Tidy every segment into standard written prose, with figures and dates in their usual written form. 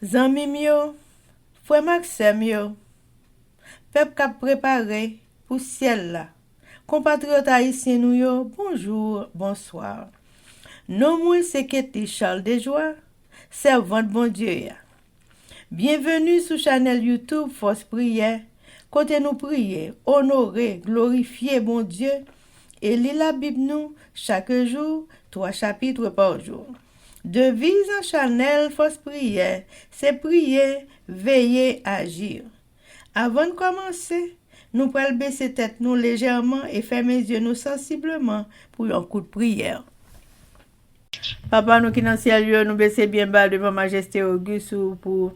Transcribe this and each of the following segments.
Zanmim yo, frère Maxime yo, peuple k'ap préparé pour ciel là. Compatriotes haïtiens nous yo, bonjour, bonsoir. Non moi c'est Ketty Charles Desjoie, servante bon Dieu ya. Bienvenue sur channel YouTube Force Prière, côté nous prier, honorer, glorifier bon Dieu et lire la Bible nous chaque jour, 3 chapitres par jour. Devise en channel Force Prière, c'est prier, veiller, agir. Avant de commencer, nous pouvons baisser tête nous légèrement et fermer les yeux nous sensiblement pour un coup de prière. Papa, nous qui dans le ciel, nous baisser bien bas devant Majesté Auguste pour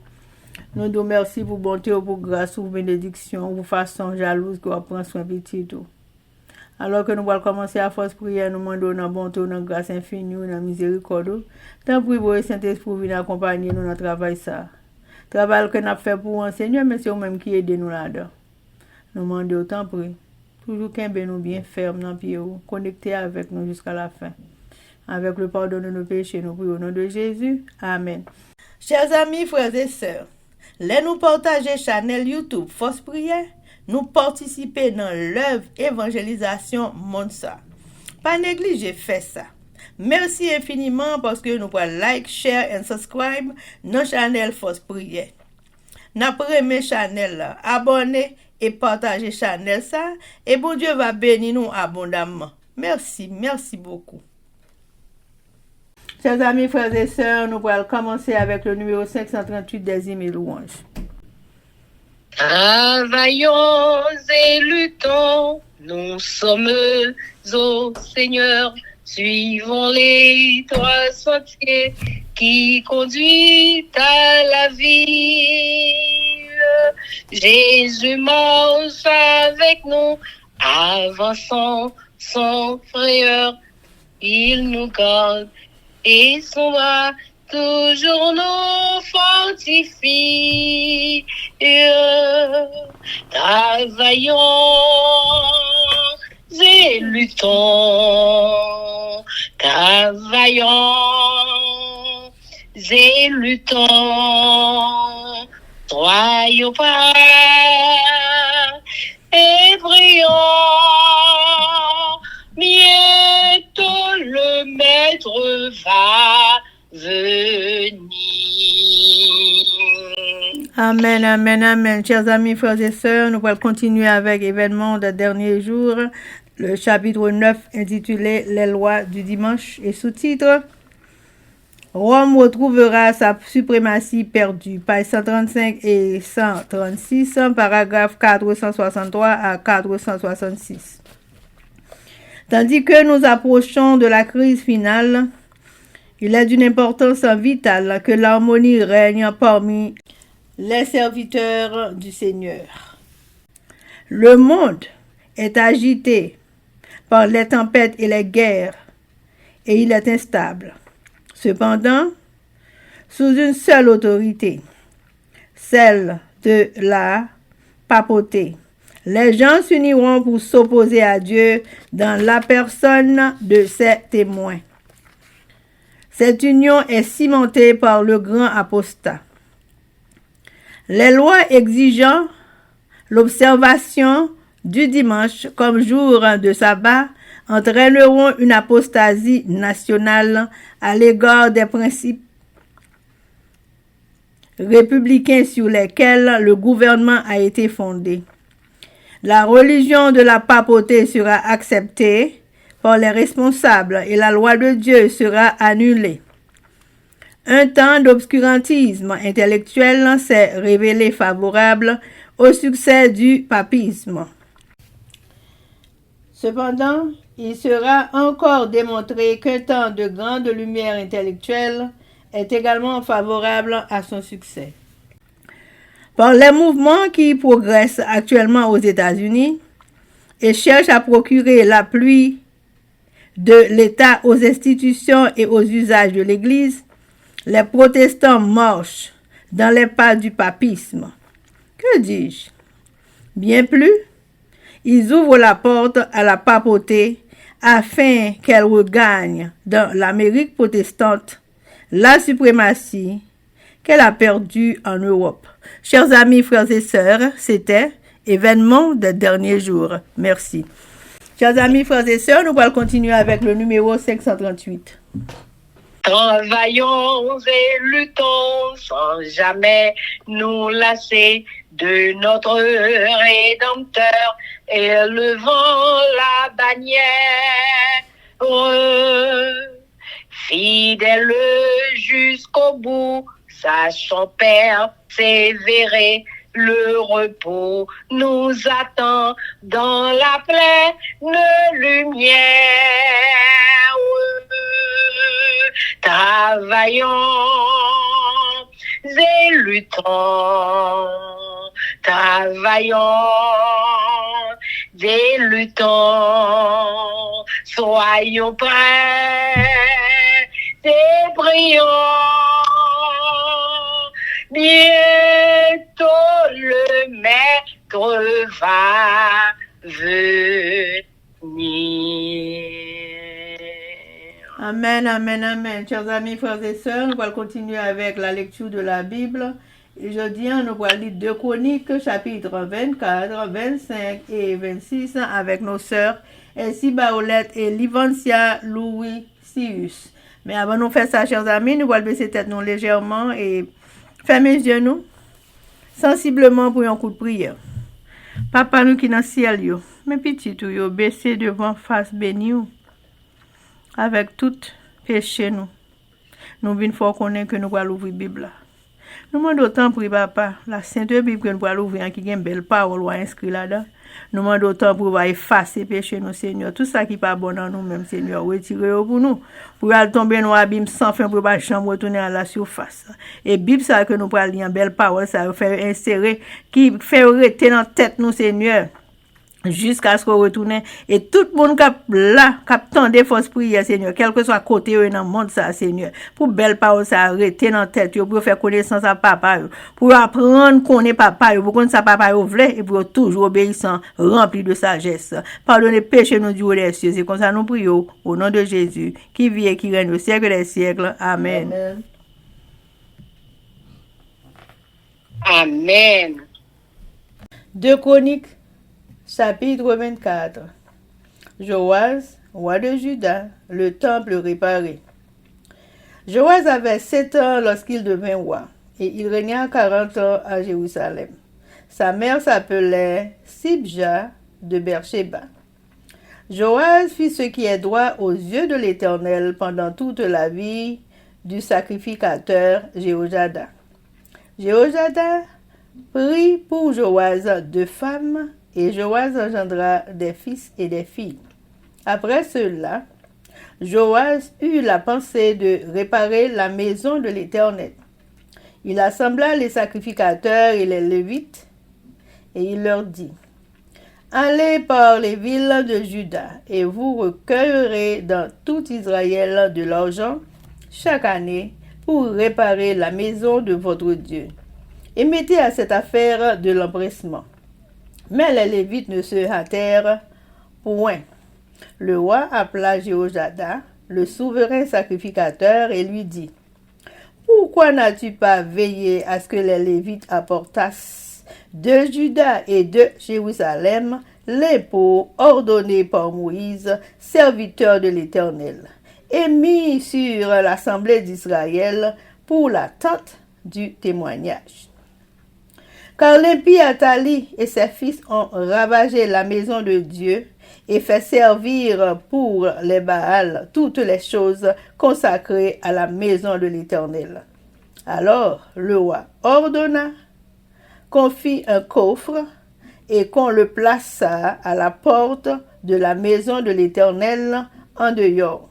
nous dire merci pour bonté, pour grâce, pour bénédiction, pour façon jalouse qu'on prend soin petit tout. Alors que nous allons commencer à force prière, nous demandons dans bonté, dans grâce infinie, dans miséricorde. Tant pis pour le Saint-Esprit pour venir accompagner nous dans le travail ça. Travail que nous avons fait pour un Seigneur, mais c'est vous-même qui aidez nous là-dedans. Nous demandons autant prix. Toujours qu'un nous bien ferme dans le pied, connecté avec nous jusqu'à la fin. Avec le pardon de nos péchés, nous prions au nom de Jésus. Amen. Chers amis, frères et sœurs, les nous partager channel YouTube Force Prière, nous participer dans l'œuvre évangélisation monde ça. Pas négliger faire ça. Merci infiniment parce que nous pouvons like, share et subscribe dans channel Force Prière. N'a premier channel là, abonner et partager channel ça et bon Dieu va bénir nous abondamment. Merci beaucoup. Chers amis, frères et sœurs, nous allons commencer avec le numéro 538 des hymnes et louanges. Travaillons et luttons, nous sommes au Seigneur, suivons les 3 sentiers qui conduisent à la vie. Jésus marche avec nous, avançons sans frayeur, il nous garde et son bras toujours nous fortifie. Travaillons et luttons, travaillons et luttons, soyons pas et prions, bientôt le Maître va venir. Amen, amen, amen. Chers amis, frères et sœurs, nous allons continuer avec l'événement des derniers jours, le chapitre 9 intitulé « Les lois du dimanche » et sous-titre « Rome retrouvera sa suprématie perdue » page 135 et 136, paragraphe 463 à 466. Tandis que nous approchons de la crise finale, il est d'une importance vitale que l'harmonie règne parmi les serviteurs du Seigneur. Le monde est agité par les tempêtes et les guerres, et il est instable. Cependant, sous une seule autorité, celle de la papauté, les gens s'uniront pour s'opposer à Dieu dans la personne de ses témoins. Cette union est cimentée par le grand apostat. Les lois exigeant l'observation du dimanche comme jour de sabbat entraîneront une apostasie nationale à l'égard des principes républicains sur lesquels le gouvernement a été fondé. La religion de la papauté sera acceptée par les responsables et la loi de Dieu sera annulée. Un temps d'obscurantisme intellectuel s'est révélé favorable au succès du papisme. Cependant, il sera encore démontré qu'un temps de grande lumière intellectuelle est également favorable à son succès. Par les mouvements qui progressent actuellement aux États-Unis et cherchent à procurer l'appui de l'État aux institutions et aux usages de l'Église, les protestants marchent dans les pas du papisme. Que dis-je? Bien plus, ils ouvrent la porte à la papauté afin qu'elle regagne dans l'Amérique protestante la suprématie qu'elle a perdu en Europe. Chers amis, frères et sœurs, c'était événement des derniers jours. Merci. Chers amis, frères et sœurs, nous allons continuer avec le numéro 538. Travaillons et luttons sans jamais nous lasser de notre Rédempteur, élevant la bannière. Fidèle jusqu'au bout, sachant persévérer, le repos nous attend dans la pleine lumière. Travaillons et luttons, travaillons et luttons, soyons prêts et brillons. Bientôt le maître va venir. Amen, amen, amen. Chers amis, frères et sœurs, nous allons continuer avec la lecture de la Bible. Et jeudi, nous allons lire 2 Chroniques, chapitre 24, 25 et 26 avec nos sœurs Elsie Baolette et Livancia Louis Sius. Mais avant de faire ça, chers amis, nous allons baisser tête nous légèrement et fermer les yeux nous, sensiblement pour un coup de prière. Papa nous qui dans le ciel, yo, mes petits tout yo, baissez devant face béni ou, avec tout péché nous. Nous venons fort connaître que nous allons ouvrir la Bible. Nous demandons autant pour papa, la Sainte Bible que nous allons ouvrir, qui a une belle parole ou inscrit là-dedans. Nous demandons autant pour effacer péché nous, Seigneur. Tout ça qui n'est pas bon en nous-mêmes, Seigneur, retirez-le pour nous. Pour aller tomber dans l'abîme sans fin, pour pas jamais retourner à la surface. Et Bible, ça que nous parlons, une belle parole, ça fait insérer, qui fait rester dans la tête nous, Seigneur. Jusqu'à ce qu'on retourne. Et tout le monde qui là, qui attend des fausses prières, Seigneur, quel que soit côté dans le monde, ça, Seigneur, pour belle parole, ça arrêter dans la tête, pour faire connaissance à papa, pour apprendre qu'on est papa, pour connaître sa papa, et pour toujours obéissant, rempli de sagesse. Pardonnez péché nous Dieu des cieux. C'est comme ça nous prions, au nom de Jésus, qui vit et qui règne au siècle des siècles. Amen. Amen. 2 Chroniques, chapitre 24. Joas, roi de Juda, le temple réparé. Joas avait 7 ans lorsqu'il devint roi, et il régna 40 ans à Jérusalem. Sa mère s'appelait Sibja de Beersheba. Joas fit ce qui est droit aux yeux de l'Éternel pendant toute la vie du sacrificateur Jéhojada. Jéhojada prit pour Joas 2 femmes, et Joas engendra des fils et des filles. Après cela, Joas eut la pensée de réparer la maison de l'Éternel. Il assembla les sacrificateurs et les Lévites, et il leur dit, « Allez par les villes de Juda, et vous recueillerez dans tout Israël de l'argent chaque année pour réparer la maison de votre Dieu. Et mettez à cette affaire de l'empressement. » Mais les Lévites ne se hâtèrent point. Le roi appela Jéhojada, le souverain sacrificateur, et lui dit, « Pourquoi n'as-tu pas veillé à ce que les Lévites apportassent de Juda et de Jérusalem l'impôt ordonné par Moïse, serviteur de l'Éternel, et mis sur l'assemblée d'Israël pour la tente du témoignage? Car l'impie Athalie et ses fils ont ravagé la maison de Dieu et fait servir pour les Baals toutes les choses consacrées à la maison de l'Éternel. » Alors le roi ordonna qu'on fît un coffre et qu'on le plaça à la porte de la maison de l'Éternel en dehors.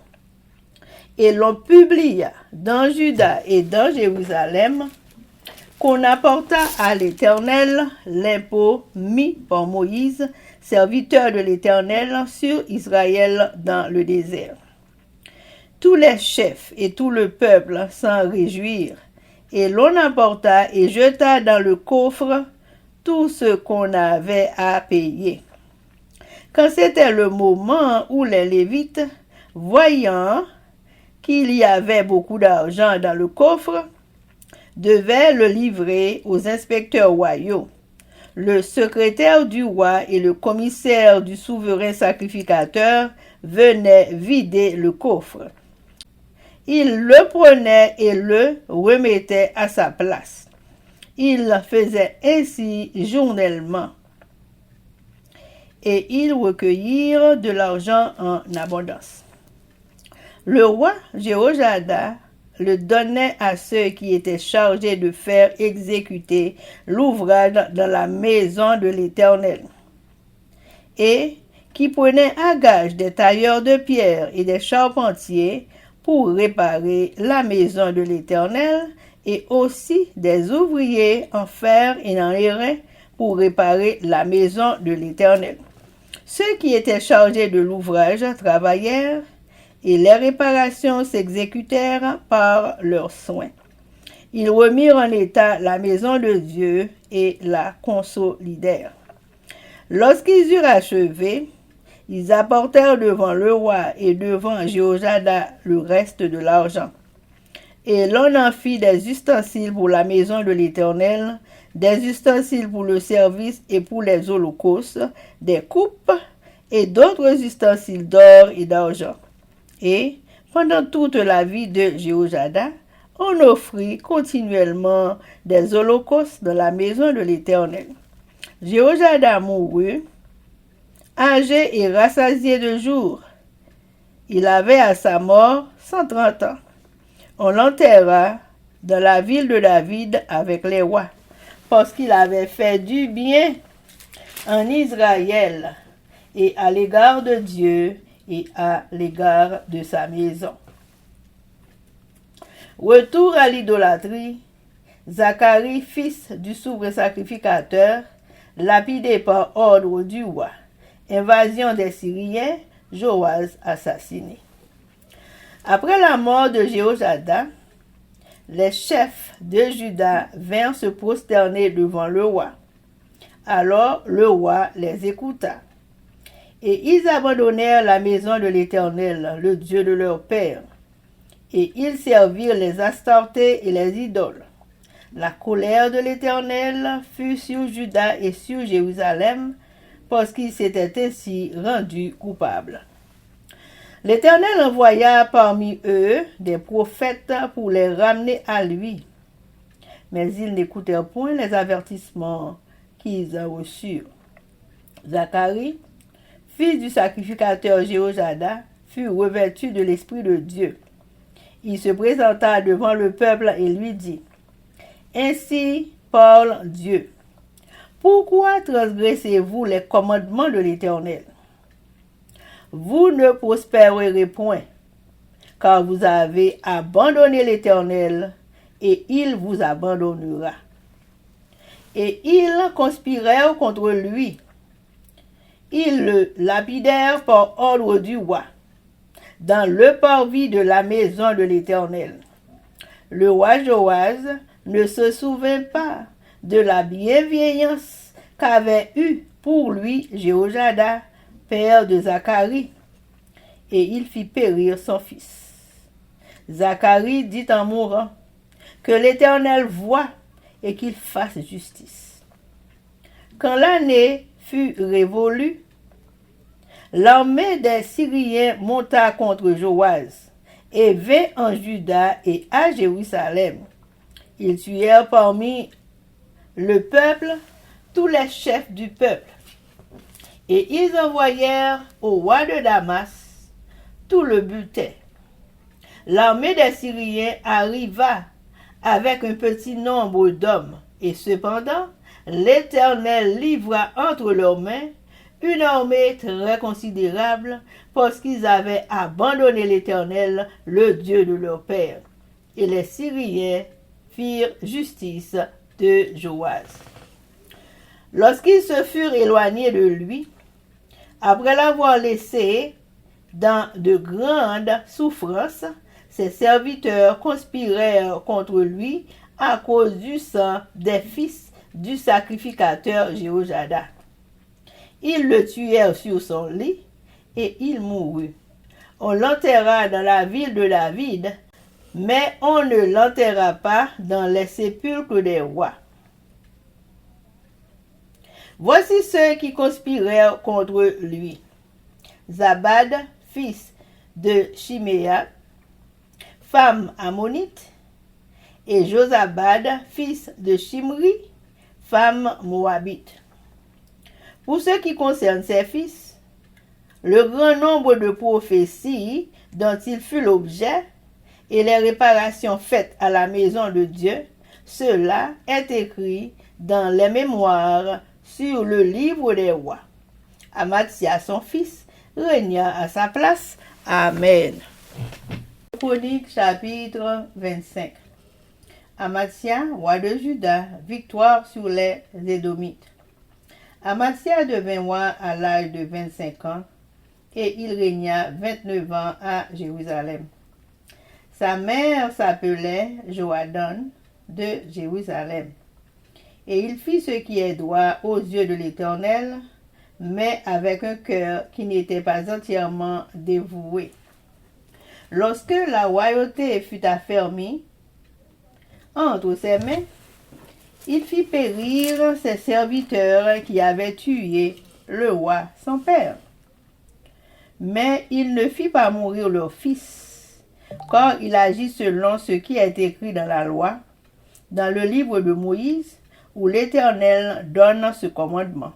Et l'on publia dans Juda et dans Jérusalem qu'on apporta à l'Éternel l'impôt mis par Moïse, serviteur de l'Éternel, sur Israël dans le désert. Tous les chefs et tout le peuple s'en réjouirent, et l'on apporta et jeta dans le coffre tout ce qu'on avait à payer. Quand c'était le moment où les Lévites, voyant qu'il y avait beaucoup d'argent dans le coffre, devaient le livrer aux inspecteurs royaux. Le secrétaire du roi et le commissaire du souverain sacrificateur venaient vider le coffre. Ils le prenaient et le remettaient à sa place. Ils faisaient ainsi journellement. Et ils recueillirent de l'argent en abondance. Le roi Jéhoiada le donnait à ceux qui étaient chargés de faire exécuter l'ouvrage dans la maison de l'Éternel, et qui prenaient à gage des tailleurs de pierre et des charpentiers pour réparer la maison de l'Éternel, et aussi des ouvriers en fer et en airain pour réparer la maison de l'Éternel. Ceux qui étaient chargés de l'ouvrage travaillèrent, et les réparations s'exécutèrent par leurs soins. Ils remirent en état la maison de Dieu et la consolidèrent. Lorsqu'ils eurent achevé, ils apportèrent devant le roi et devant Jéhoiada le reste de l'argent. Et l'on en fit des ustensiles pour la maison de l'Éternel, des ustensiles pour le service et pour les holocaustes, des coupes et d'autres ustensiles d'or et d'argent. Et, pendant toute la vie de Jéhoiada, on offrit continuellement des holocaustes dans la maison de l'Éternel. Jéhoiada mourut, âgé et rassasié de jours. Il avait à sa mort 130 ans. On l'enterra dans la ville de David avec les rois, parce qu'il avait fait du bien en Israël et à l'égard de Dieu et à l'égard de sa maison. Retour à l'idolâtrie, Zacharie, fils du souverain sacrificateur, lapidé par ordre du roi. Invasion des Syriens, Joas assassiné. Après la mort de Jéhoiada, les chefs de Juda vinrent se prosterner devant le roi. Alors le roi les écouta. Et ils abandonnèrent la maison de l'Éternel, le Dieu de leur père. Et ils servirent les Astartés et les idoles. La colère de l'Éternel fut sur Juda et sur Jérusalem, parce qu'ils s'étaient ainsi rendus coupables. L'Éternel envoya parmi eux des prophètes pour les ramener à lui. Mais ils n'écoutèrent point les avertissements qu'ils reçurent. Zacharie, fils du sacrificateur Jéhoiada, fut revêtu de l'Esprit de Dieu. Il se présenta devant le peuple et lui dit: Ainsi parle Dieu. Pourquoi transgressez-vous les commandements de l'Éternel? Vous ne prospérerez point, car vous avez abandonné l'Éternel, et il vous abandonnera. Et ils conspirèrent contre lui. Ils le lapidèrent par ordre du roi, dans le parvis de la maison de l'Éternel. Le roi Joas ne se souvint pas de la bienveillance qu'avait eue pour lui Jéhoiada, père de Zacharie, et il fit périr son fils. Zacharie dit en mourant: Que l'Éternel voie et qu'il fasse justice. Quand l'année fut révolue, l'armée des Syriens monta contre Joas et vint en Juda et à Jérusalem. Ils tuèrent parmi le peuple tous les chefs du peuple. Et ils envoyèrent au roi de Damas tout le butin. L'armée des Syriens arriva avec un petit nombre d'hommes, et cependant l'Éternel livra entre leurs mains une armée très considérable, parce qu'ils avaient abandonné l'Éternel, le Dieu de leur père. Et les Syriens firent justice de Joas. Lorsqu'ils se furent éloignés de lui, après l'avoir laissé dans de grandes souffrances, ses serviteurs conspirèrent contre lui à cause du sang des fils du sacrificateur Jéhoiada. Ils le tuèrent sur son lit et il mourut. On l'enterra dans la ville de David mais on ne l'enterra pas dans les sépulcres des rois. Voici ceux qui conspirèrent contre lui. Zabad, fils de Chiméa, femme ammonite, et Josabad, fils de Shimri, femme moabite. Pour ce qui concerne ses fils, le grand nombre de prophéties dont il fut l'objet et les réparations faites à la maison de Dieu, cela est écrit dans les mémoires sur le livre des rois. Amatsia, son fils, régna à sa place. Amen. Chronique chapitre 25. Amatsia, roi de Juda, victoire sur les Édomites. Amatsia devint roi à l'âge de 25 ans et il régna 29 ans à Jérusalem. Sa mère s'appelait Joadan de Jérusalem. Et il fit ce qui est droit aux yeux de l'Éternel, mais avec un cœur qui n'était pas entièrement dévoué. Lorsque la royauté fut affermie entre ses mains, il fit périr ses serviteurs qui avaient tué le roi son père. Mais il ne fit pas mourir leur fils, car il agit selon ce qui est écrit dans la loi, dans le livre de Moïse, où l'Éternel donne ce commandement.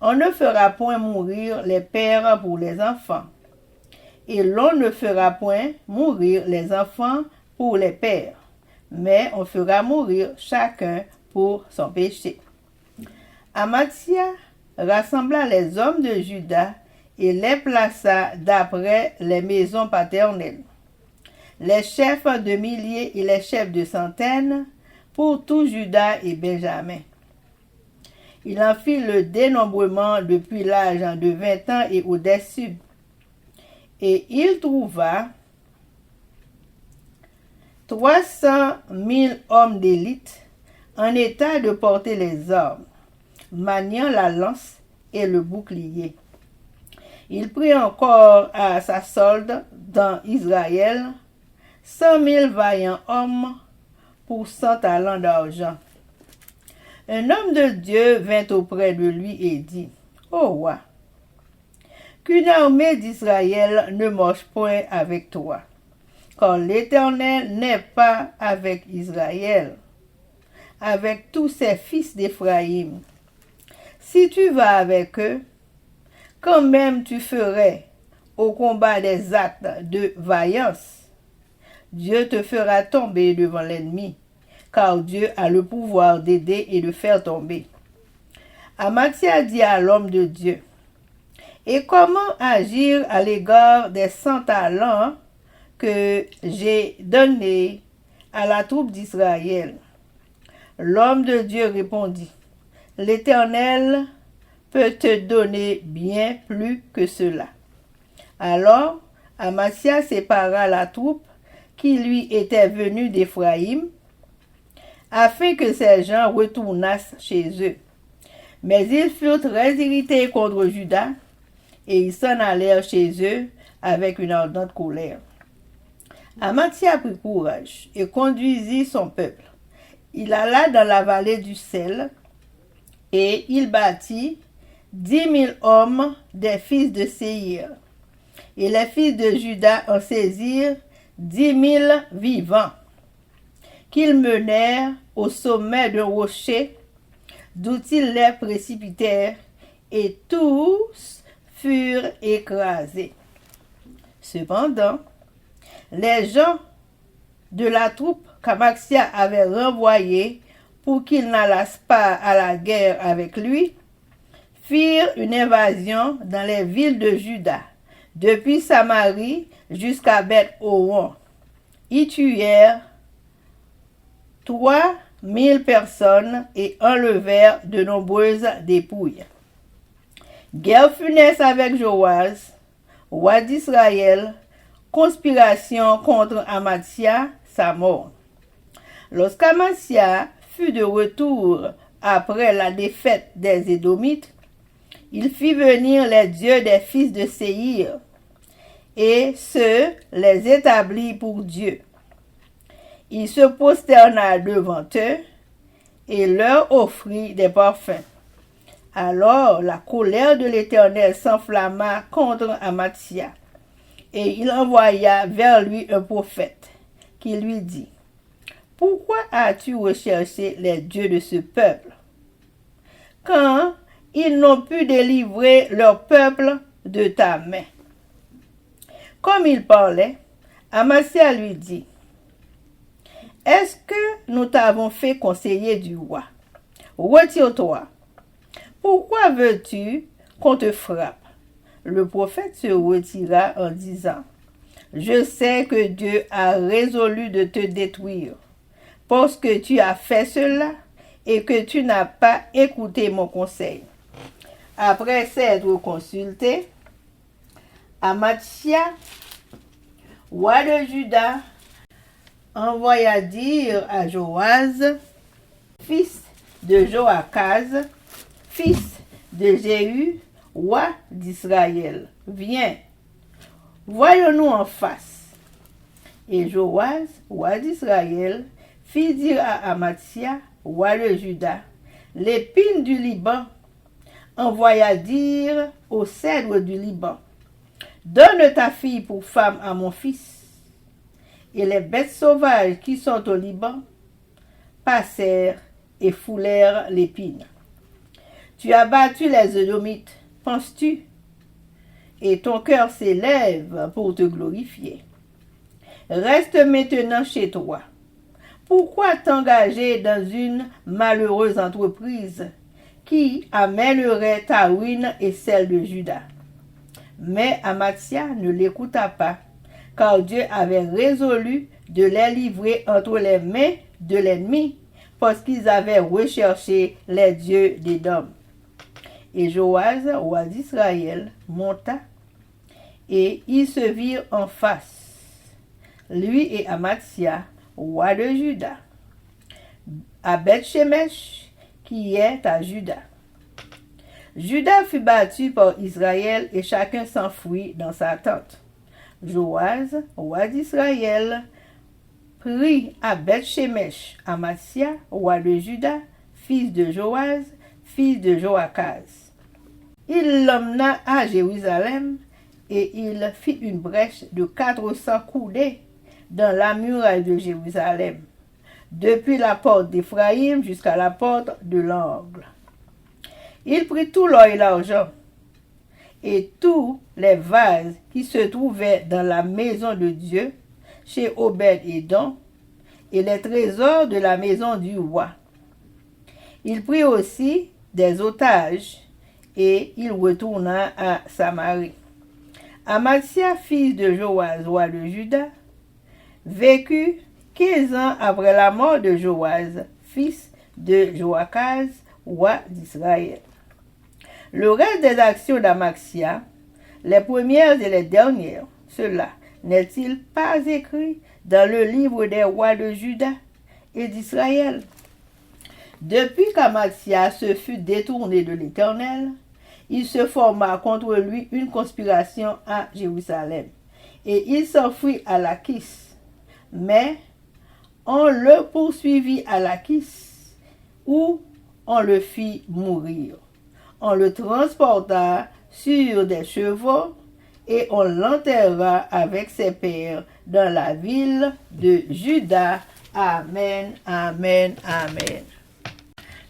On ne fera point mourir les pères pour les enfants, et l'on ne fera point mourir les enfants pour les pères, mais on fera mourir chacun pour son péché. Amatsia rassembla les hommes de Juda et les plaça d'après les maisons paternelles, les chefs de milliers et les chefs de centaines, pour tout Juda et Benjamin. Il en fit le dénombrement depuis l'âge de 20 ans et au-dessus. Et il trouva 300 000 hommes d'élite en état de porter les armes, maniant la lance et le bouclier. Il prit encore à sa solde dans Israël 100 000 vaillants hommes pour 100 talents d'argent. Un homme de Dieu vint auprès de lui et dit, « Ô roi, qu'une armée d'Israël ne marche point avec toi, car l'Éternel n'est pas avec Israël, avec tous ses fils d'Éphraïm. Si tu vas avec eux, quand même tu ferais au combat des actes de vaillance, Dieu te fera tomber devant l'ennemi, car Dieu a le pouvoir d'aider et de faire tomber. » Amatsia dit à l'homme de Dieu, « Et comment agir à l'égard des 100 talents que j'ai donnés à la troupe d'Israël ?» L'homme de Dieu répondit, « L'Éternel peut te donner bien plus que cela. » Alors Amatsia sépara la troupe qui lui était venue d'Éphraïm, afin que ces gens retournassent chez eux. Mais ils furent très irrités contre Juda, et ils s'en allèrent chez eux avec une ardente colère. Amatsia prit courage et conduisit son peuple. Il alla dans la vallée du sel, et il bâtit 10 000 hommes des fils de Séir. Et les fils de Juda en saisirent 10 000 vivants, qu'ils menèrent au sommet d'un rocher, d'où ils les précipitèrent, et tous furent écrasés. Cependant, les gens de la troupe qu'Amatsia avait renvoyés pour qu'ils n'allassent pas à la guerre avec lui, firent une invasion dans les villes de Juda, depuis Samarie jusqu'à Beth-Horon. Ils tuèrent 3 000 personnes et enlevèrent de nombreuses dépouilles. Guerre funeste avec Joas, roi d'Israël, conspiration contre Amatsia, sa mort. Lorsqu'Amatsia fut de retour après la défaite des Édomites, il fit venir les dieux des fils de Séir, et les établit pour Dieu. Il se prosterna devant eux et leur offrit des parfums. Alors la colère de l'Éternel s'enflamma contre Amatsia, et il envoya vers lui un prophète qui lui dit: Pourquoi as-tu recherché les dieux de ce peuple, quand ils n'ont pu délivrer leur peuple de ta main? Comme il parlait, Amatsia lui dit: Est-ce que nous t'avons fait conseiller du roi? Retire-toi. Pourquoi veux-tu qu'on te frappe? Le prophète se retira en disant: Je sais que Dieu a résolu de te détruire, parce que tu as fait cela et que tu n'as pas écouté mon conseil. Après s'être consulté, Amatsia, roi de Juda, envoya dire à Joas, fils de Joachaz, fils de Jéhu, roi d'Israël: Viens, voyons-nous en face. Et Joas, roi d'Israël, fit dire à Amatsia, roi de Juda, l'épine du Liban, envoya dire au cèdre du Liban: Donne ta fille pour femme à mon fils. Et les bêtes sauvages qui sont au Liban passèrent et foulèrent l'épine. Tu as battu les Édomites, penses-tu? Et ton cœur s'élève pour te glorifier. Reste maintenant chez toi. Pourquoi t'engager dans une malheureuse entreprise qui amènerait ta ruine et celle de Juda? Mais Amatsia ne l'écouta pas, car Dieu avait résolu de les livrer entre les mains de l'ennemi, parce qu'ils avaient recherché les dieux d'Édom. Et Joas, roi d'Israël, monta, et ils se virent en face, lui et Amatsia, roi de Juda, à Beth-Shemesh, qui est à Juda. Juda fut battu par Israël et chacun s'enfuit dans sa tente. Joas, roi d'Israël, prit à Beth-Shemesh Amatsia, roi de Juda, fils de Joas, fils de Joachaz. Il l'emmena à Jérusalem et il fit une brèche de 400 coudées dans la muraille de Jérusalem, depuis la porte d'Éphraïm jusqu'à la porte de l'angle. Il prit tout l'or et l'argent et tous les vases qui se trouvaient dans la maison de Dieu chez Obed-Édom et les trésors de la maison du roi. Il prit aussi des otages et il retourna à Samarie. Amatsia, fils de Joas, roi de Juda, vécut 15 ans après la mort de Joas, fils de Joachaz, roi d'Israël. Le reste des actions d'Amatsia, les premières et les dernières, cela n'est-il pas écrit dans le livre des rois de Juda et d'Israël? Depuis qu'Amatsia se fut détourné de l'Éternel, il se forma contre lui une conspiration à Jérusalem, et il s'enfuit à Lachis. Mais on le poursuivit à Lachis, où on le fit mourir. On le transporta sur des chevaux et on l'enterra avec ses pères dans la ville de Juda. Amen, amen, amen.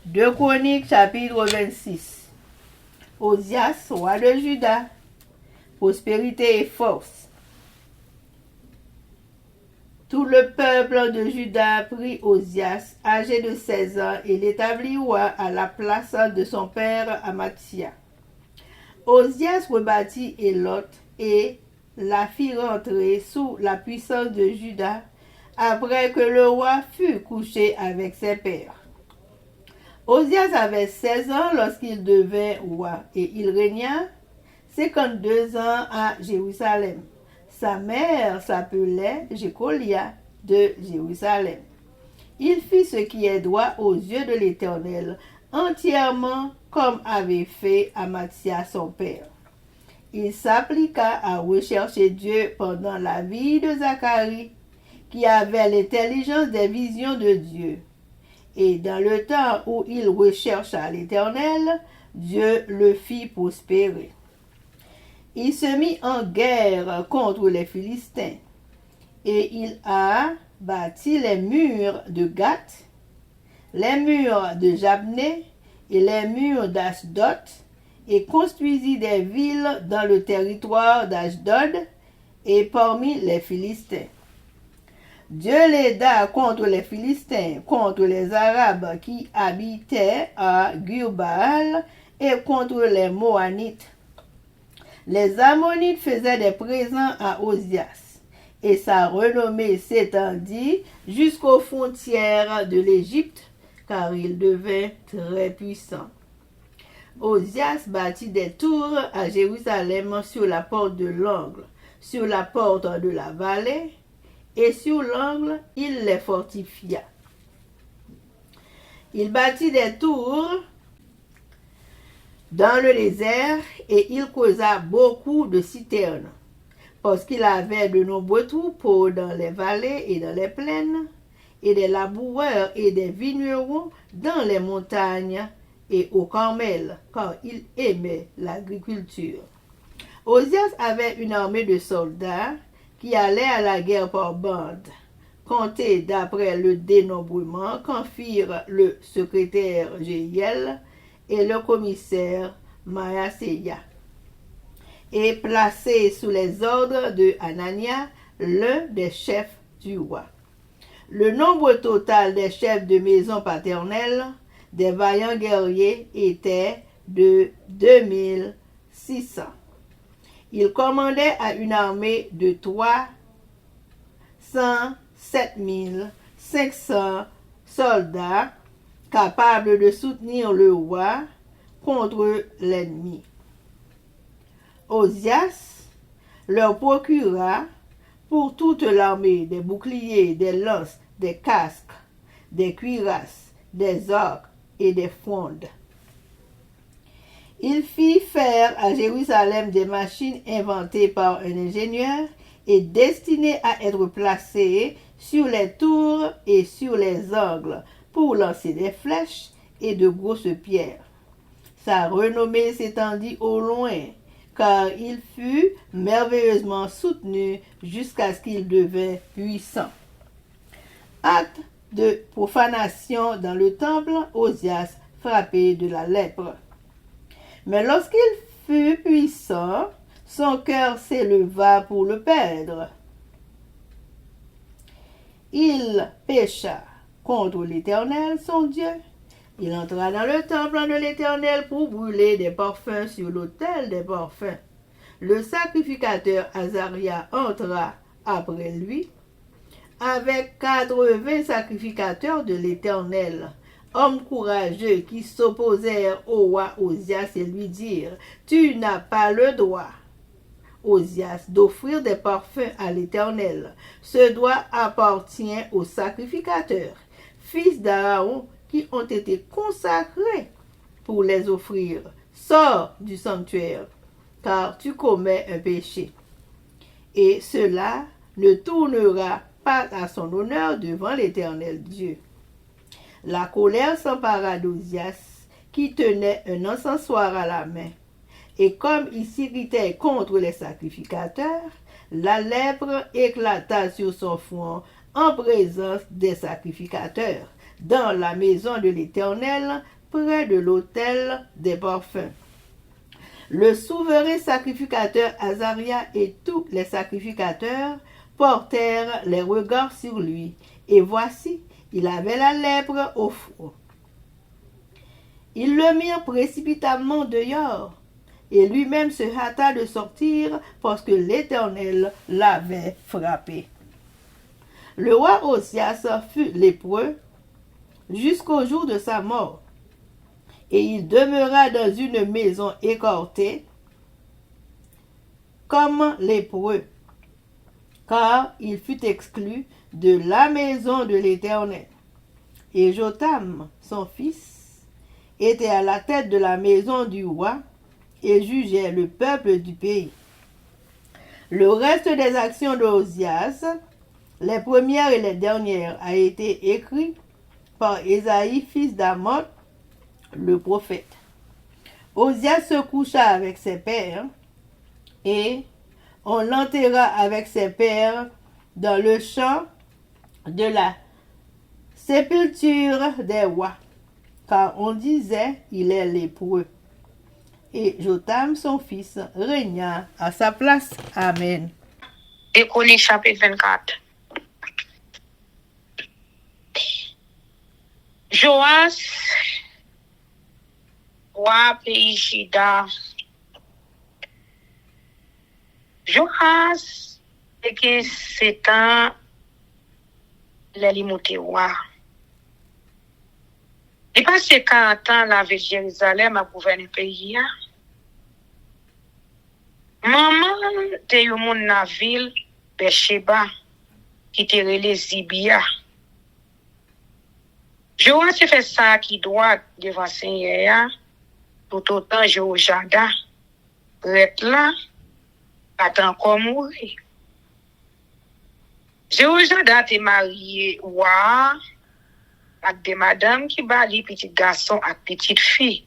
2 Chroniques, chapitre 26. Osias, roi de Juda, prospérité et force. Tout le peuple de Juda prit Osias, âgé de 16 ans, et l'établit roi à la place de son père Amatsia. Osias rebâtit Élot et la fit rentrer sous la puissance de Juda, après que le roi fut couché avec ses pères. Osias avait 16 ans lorsqu'il devint roi, et il régna 52 ans à Jérusalem. Sa mère s'appelait Jécolia de Jérusalem. Il fit ce qui est droit aux yeux de l'Éternel, entièrement comme avait fait Amatsia son père. Il s'appliqua à rechercher Dieu pendant la vie de Zacharie, qui avait l'intelligence des visions de Dieu. Et dans le temps où il rechercha l'Éternel, Dieu le fit prospérer. Il se mit en guerre contre les Philistins, et il a bâti les murs de Gath, les murs de Jabné et les murs d'Ashdod, et construisit des villes dans le territoire d'Ashdod et parmi les Philistins. Dieu l'aida contre les Philistins, contre les Arabes qui habitaient à Gurbaal et contre les Moanites. Les Ammonites faisaient des présents à Osias, et sa renommée s'étendit jusqu'aux frontières de l'Égypte, car il devint très puissant. Osias bâtit des tours à Jérusalem sur la porte de l'angle, sur la porte de la vallée, et sur l'angle, il les fortifia. Il bâtit des tours dans le désert et il causa beaucoup de citernes, parce qu'il avait de nombreux troupeaux dans les vallées et dans les plaines, et des laboureurs et des vignerons dans les montagnes et au Carmel, car il aimait l'agriculture. Osias avait une armée de soldats qui allaient à la guerre par bandes, comptés d'après le dénombrement qu'en firent le secrétaire Jéhiel et le commissaire Maaseia, et placés sous les ordres de Hanania, l'un des chefs du roi. Le nombre total des chefs de maison paternelle, des vaillants guerriers, était de 2600. Il commandait à une armée de 307 500 soldats capables de soutenir le roi contre l'ennemi. Osias leur procura pour toute l'armée des boucliers, des lances, des casques, des cuirasses, des arcs et des frondes. Il fit faire à Jérusalem des machines inventées par un ingénieur et destinées à être placées sur les tours et sur les angles pour lancer des flèches et de grosses pierres. Sa renommée s'étendit au loin, car il fut merveilleusement soutenu jusqu'à ce qu'il devint puissant. Acte de profanation dans le temple, Osias frappé de la lèpre. Mais lorsqu'il fut puissant, son cœur s'éleva pour le perdre. Il pécha contre l'Éternel, son Dieu. Il entra dans le temple de l'Éternel pour brûler des parfums sur l'autel des parfums. Le sacrificateur Azaria entra après lui, avec 80 sacrificateurs de l'Éternel, hommes courageux qui s'opposèrent au roi Osias et lui dirent: « Tu n'as pas le droit, Osias, d'offrir des parfums à l'Éternel. Ce droit appartient aux sacrificateurs, fils d'Aaron, qui ont été consacrés pour les offrir. Sors du sanctuaire, car tu commets un péché. Et cela ne tournera pas à son honneur devant l'Éternel Dieu. » La colère s'empara d'Osias, qui tenait un encensoir à la main. Et comme il s'irritait contre les sacrificateurs, la lèpre éclata sur son front en présence des sacrificateurs, dans la maison de l'Éternel, près de l'autel des parfums. Le souverain sacrificateur Azaria et tous les sacrificateurs portèrent les regards sur lui, et voici, il avait la lèpre au front. Ils le mirent précipitamment dehors, et lui-même se hâta de sortir parce que l'Éternel l'avait frappé. Le roi Osias fut lépreux jusqu'au jour de sa mort, et il demeura dans une maison écortée comme lépreux, car il fut exclu de la maison de l'Éternel. Et Jotham, son fils, était à la tête de la maison du roi et jugeait le peuple du pays. Le reste des actions d'Osias, Les premières et les dernières a été écrites par Ésaïe, fils d'Amon, le prophète. Osias se coucha avec ses pères et on l'enterra avec ses pères dans le champ de la sépulture des rois, car on disait il est lépreux. Et Jotam, son fils, régna à sa place. Amen. Économie chapitre 24. Joas, roi pays Juda. Joas, et que c'est un l'élimoté roi. Il passe 40 ans la ville de Jérusalem à gouverner le pays. Maman te yo moun na ville Besheba qui te relé Zibia. Joas se fait ça qui doit devant Seigneur tout autant Jojada rete là attend encore mourir. Jojada te marié wa avec des madames qui bali petit garçon et petite fille.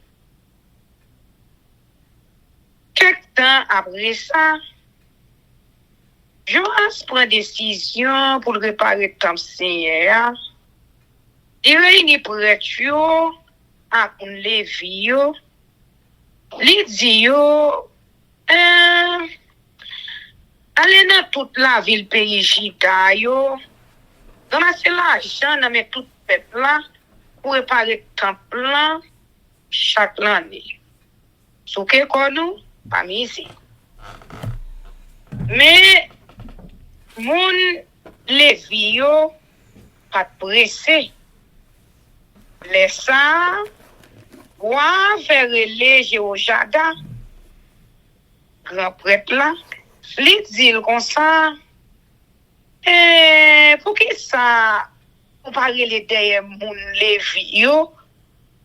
Quelque temps après ça, Joas prend décision pour réparer le temple Seigneur. Il réunit prêtre yo ak un Lévi yo. Li di yo allez dans toute la ville pays Juda yo. Ramasser l'argent dans tout peuple là pour réparer le temple là chaque année. Souke ko nous pas ici. Mais moun Lévi yo pas pressé. Laisse ça roi faire les Jojada grand prêtre là li dit comme ça pour qui ça on parler les derrière moun Lévi yo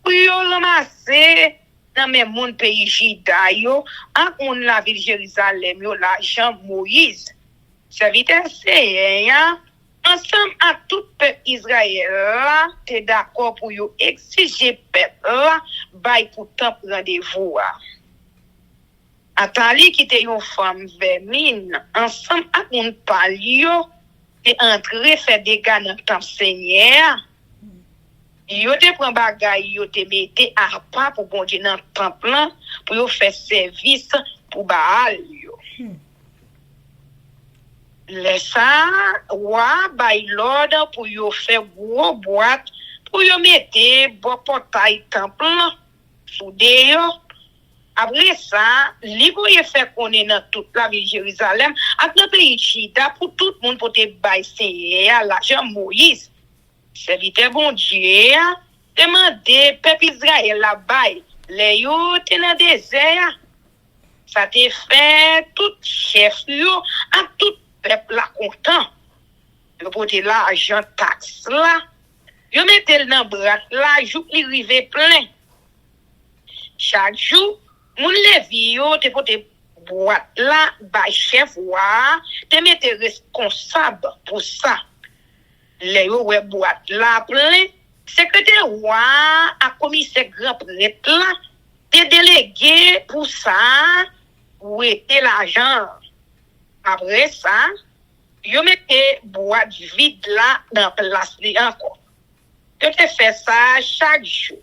pour yo ramasser dans mes moun pays Juda yo en moun la ville Jérusalem yo l'argent Moïse serviteur Seigneur ensemble à tout peuple Israël là t'es d'accord pour yo exiger peuple là bail pour temps rendez-vous Atali qui était une femme vermine ensemble à moun palio et entrer faire des gars dans le temple Seigneur yo te prend bagay yo te mette à part pour bon Dieu dans le temple là pour yo faire service pour Baal yo Laissa roi by l'ordre pour yo faire gros boîte pour yo mettre bon portail temple soudé yo après ça li voye faire connaître dans toute la ville de Jérusalem avec le pays Juda pour tout le monde pour te bailler Seigneur l'argent Moïse serviteur bon Dieu demander peuple Israël la baille les yo te dans désert ça te fait tout chef yo à tout peuple là content yo pote l'argent taxe là yo mette dans bras là jour li rive plein chaque jour moun Lévi yo te pote boîte là ba chef wa te mette responsable pour ça les yo ouais boîte là plein secrétaire roi a commissaire grand prêtre là te délégué pour ça où était l'argent. Après ça, yo mette boîte vide là dans place li encore. Yo te fait ça chaque jour.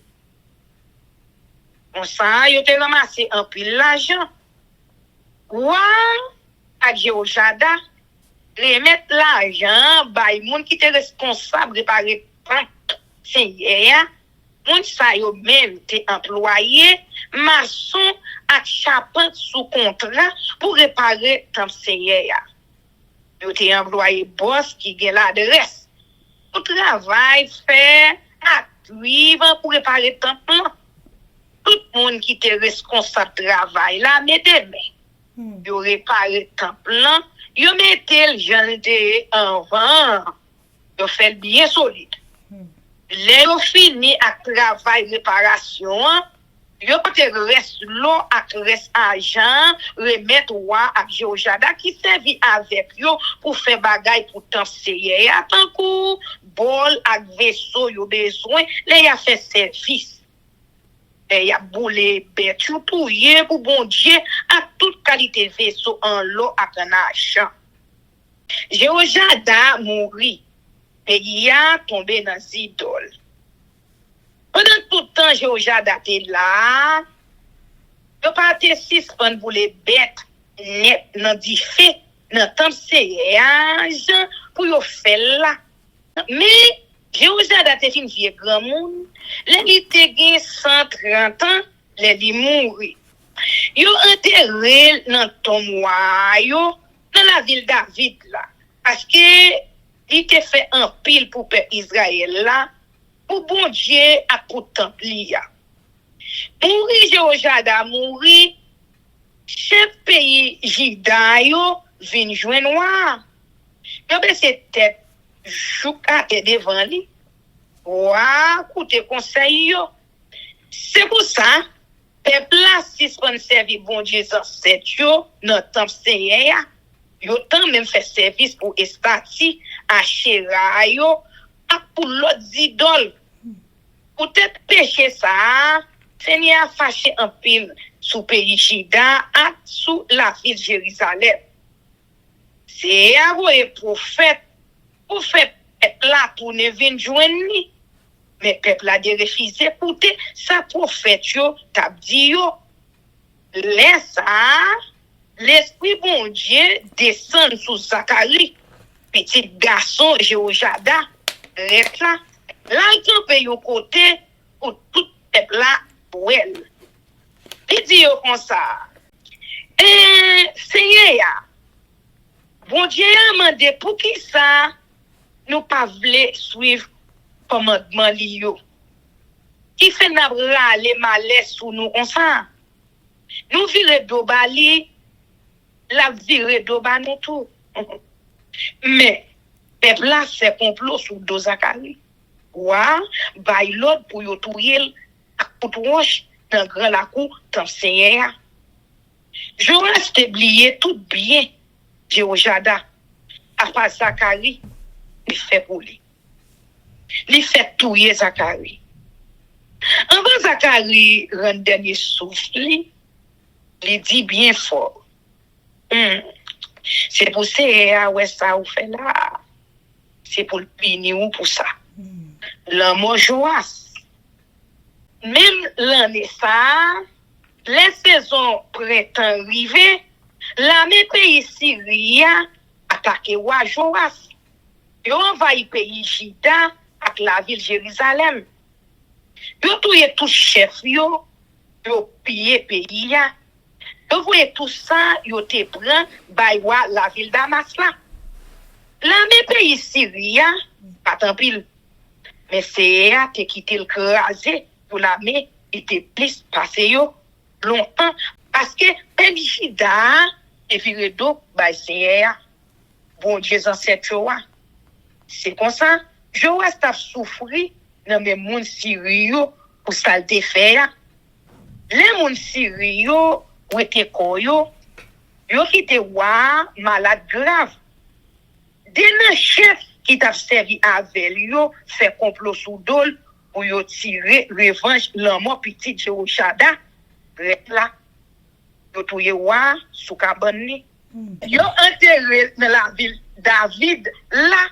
On ça yo te ramassé un pile l'argent. Ouah, à Jojada, remettre l'argent bay moun qui te responsable réparer temple Seigneur. Moun sa yo même te employé maçon ak charpente sous contrat pour réparer temple Seigneur. Yo te employé boss qui gen l'adresse. Tout travail fait à suivre pour réparer temple. Tout le monde qui te responsable travail là mettez main. Yo réparer temple là, yo mettez le janté en vent. Yo fait bien solide. Les yo fini à travail réparation, Yo te reste l'eau ak reste argent, remettre roi ak Jéhojada qui servi avec yo pour faire bagay pour tant seye. Tant kou bol ak vaisseau yo besoin, les y a fait service. Et y a boulé bête yo touye pour bon Dieu à toute qualité vaisseau en l'eau ak en argent. Jéhojada mouri, pays a tombé dans idole. Pendant tout le temps, Jéhojada était là. Il pas été suspend pour les bêtes net dans du fait, dans temps séage pour yo faire là. Mais Jéhojada était une vieille grand monde. Il était 130 ans, il mouri. Yo enterré dans tombeau yo dans la ville David là parce que il était fait un pile pour peuple Israël là. Pour bon Dieu à pour Templia. Mouri Jéhojada mouri, chef pays Juda yo vin joindre. Yo baissé tête, chouka tête devant lui. Wa koute conseil yo. C'est pour ça peuple là suspend servir bon Dieu ancêtre yo dans temple Seigneur. Yo tant même fait service pour Estati, Achera yo, à pour l'autre idole. Peut-être péché ça, Seigneur a fâché un pile sous pays Juda et sous la ville de Jérusalem. C'est un prophète pour faire peuple là tourner venir joindre. Mais peuple a refusé écouter sa prophète yo t'a dit yo. Laisse ça, l'esprit bon Dieu descend sous Zacharie, petit garçon Jéhojada, reste là. Là, il paye au côté pour tout peuple là pour elle. Il dit comme ça. Seigneur, bon Dieu a demandé pour qui ça nous pas voulons suivre commandement liyo. Qui fait n'a râler malais sous nous comme ça. Nous virer d'obali, la virer d'oba nous tout. Mais peuple là c'est complot sous dos Zacharie. Wa bay l'autre pour yo touyer ak poutouche dans grand la cour tant Seigneur. Je reste oublié tout bien Jéhojada a pas Zacharie il fait pour lui. Il fait touyer Zacharie. Avant Zacharie rend dernier souffle, il dit bien fort. C'est pour ça ouais ça ou fait là. C'est pour le punir ou pour ça. L'homme Joas. Même l'année ça, les saisons printemps arrivées, l'armée pays Syria attaqué wa Joas. Yo envahi pays Juda avec la ville Jérusalem. Yo touye tout chef yo pillé pays ya. Yo voyez tout ça, yo te prend baywa la ville Damas là. L'armée pays Syria, pas tant pile. Mais c'est à te quitter le crasé pour l'armée était plus passé yo longtemps parce que pays Juda et viré d'eau by c'est bon Dieu ancêtre yo. C'est comme ça, Joas t'a souffri dans mes moun Syrio pour ça le faire. Les moun Syrio ou était koyo, yo qui te wa malade grave. Des chef qui t'a servi avec yo fait complot sous dol pour yo tirer revanche l'amour petit Jéhojada là. Yo touye wa sous cabane. Yo enterré dans la ville David là.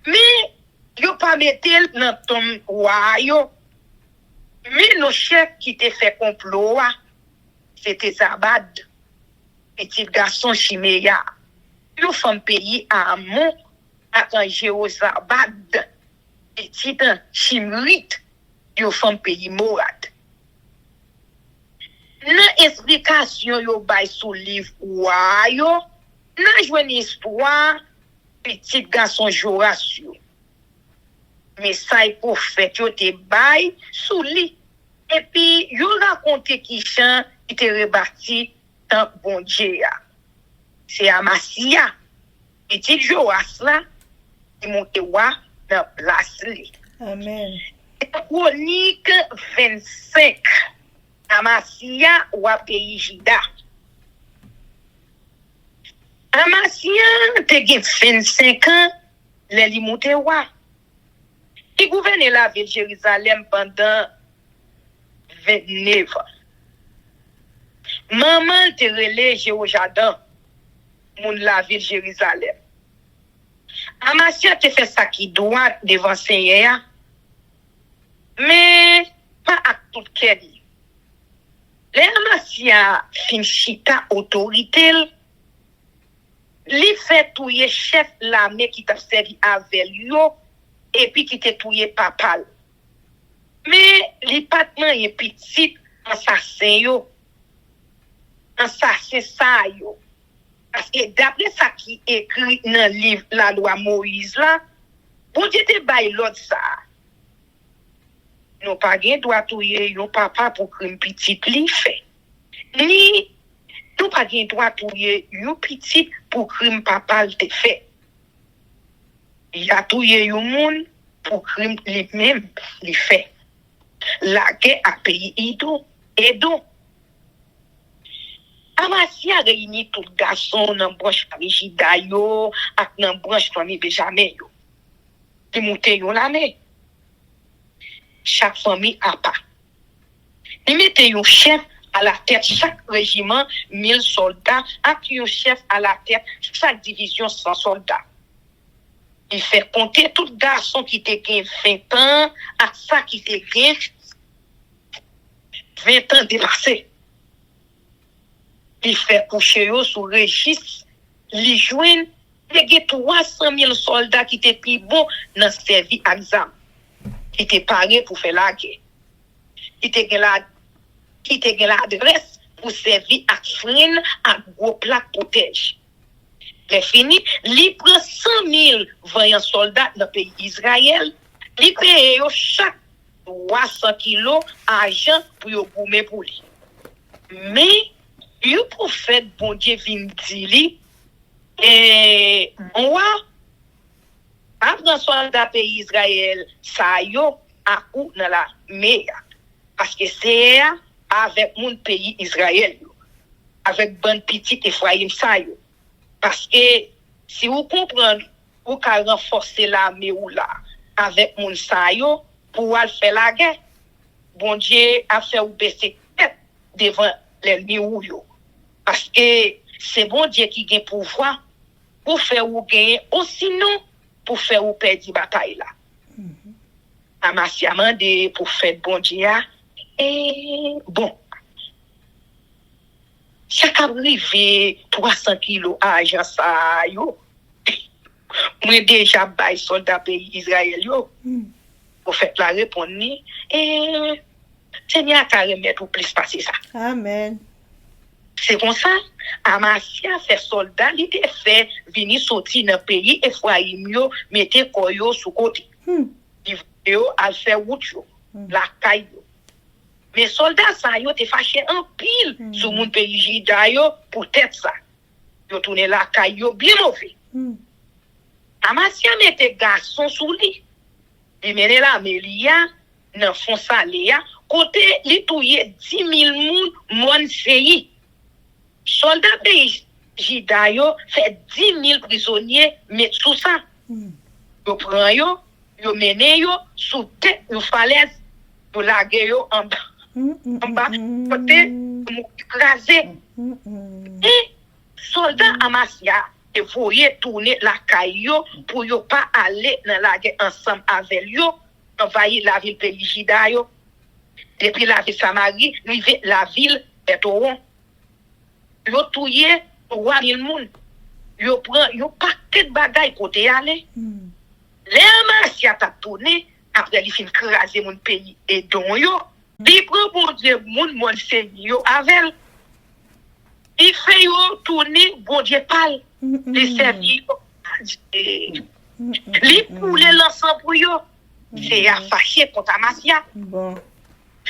Mais yo pas mettel dans ton roi yo. Mais nos chefs qui te fait complot c'était Zabad, petit garçon Chiméa. Yo femme pays à Amon à un Jéhozabad, petit Chimrit, yo femme pays Morad. Nan explication yo bay sous livre roi yo, nan jwenn histoire petit garçon Joas yo. Mais ça y prophète yo te bay sous li. Et puis yo raconte qui chan qui te rebâti dans bon Dieu. C'est Amasia. Petit Joas là, qui monte wa dans place li. Amen. Chronique 25. Amasia ou à pays Jida. Amasia te gen 25 ans, les li monte wa. Il gouvernait la ville de Jérusalem pendant 29 ans. Maman te relè Jéhojadan, moun la ville de Jérusalem. Amasia te fait ça qui doit devant Seigneur, mais pas à tout cœur. Les Amasia fin chita autorité, li fait touyer chef l'armée qui t'a servi avec yo, et puis qui t'a touyer papal. Mais li patman y petit assassin yo, assassin ça yo. Parce que d'après ça qui écrit dans le livre La loi Moïse là, bon Dieu te bail l'autre ça. Nous pas gen droit touyer yon papa pour crime petit li fait. Ni nous pas gen droit touyer yon petit pour crime papa te fait. Il a touyer yon moun pour crime li même li fait. La guerre a payé Edom. Amasia réunit tout garçon dans branche famille Jida yo ak dans branche famille Benjamin yo. Qui monte yon l'année. Chaque famille a pas. Il mette yon chef à la tête chaque régiment 1000 soldats ak yon chef à la tête chaque division 100 soldats. Il fait compter tout garçon qui te gen 20 ans à ça qui te gen 20 ans dépassé. Il fait coucher yo sous registre, li joine, il y a 300 000 soldats qui étaient plus bons dans ce service exam, qui étaient parés pour faire la guerre, qui étaient l'adresse pour servir à frein à gros plaque protège. Les fini, li prend 100 000 voyants soldats dans le pays d'Israël, li paye yo chaque 300 kilos argent pour yo goumer pour lui. Mais le prophète bon Dieu vient dire et moi après soldat pays Israël ça yo a coup dans la mer parce que c'est avec mon pays Israël avec bonne petite Ephraim ça yo parce que si vous comprenez vous pouvez renforcer l'armée ou là avec mon ça yo pour faire la guerre bon Dieu a fait ou baisser tête devant l'ennemi ou yo. Parce que c'est bon Dieu qui a pouvoir pour faire ou gagner, ou sinon pour faire ou perdre la bataille là. Amasia mande pour faire bon Dieu. Et bon, chaque arrivé 300 kilos argent ça yo. Moi déjà bail soldat pays Israël yo. Pour faire la réponse ni et Seigneur a remettre ou plus passer ça. Amen. C'est comme ça, Amasia fait soldat, il était fait venir sortir dans le pays Ephraim yo, mettre koyo sous côté. Il a fait route yo, la caille yo. Mais soldats ça yo te fâché en pile sur mon pays Jida yo pour tête ça. Yo tourné la caille yo bien mauvais. Amasia mette garçon sous lui. Il mène la Mélia dans fond salé côté li touye 10 000 moun seyi. Soldats pays Jida yo fait 10 000 prisonniers mettre sous ça. Yo prend yo mène yo sous tête yo falaise, yo lage yo en bas. En bas côté écrasé. Et soldats Amasia et voyez tourner la caillou pour yo pas aller dans la guerre ensemble avec yo envahir la ville pays Jida yo. Depuis la ville Samarie, rive la ville Bétoron. Yo touye 3000 moun. Yo prend yo paquet de bagaille côté aller. Les Amasia t'a tourné après li fin craser mon pays et don yo. Li prend bon Dieu moun c'est yo avec. Il fait yo tourner bon Dieu parle. Les servir li poule l'ensemble pour yo. C'est à fâcher contre Amasia. Bon.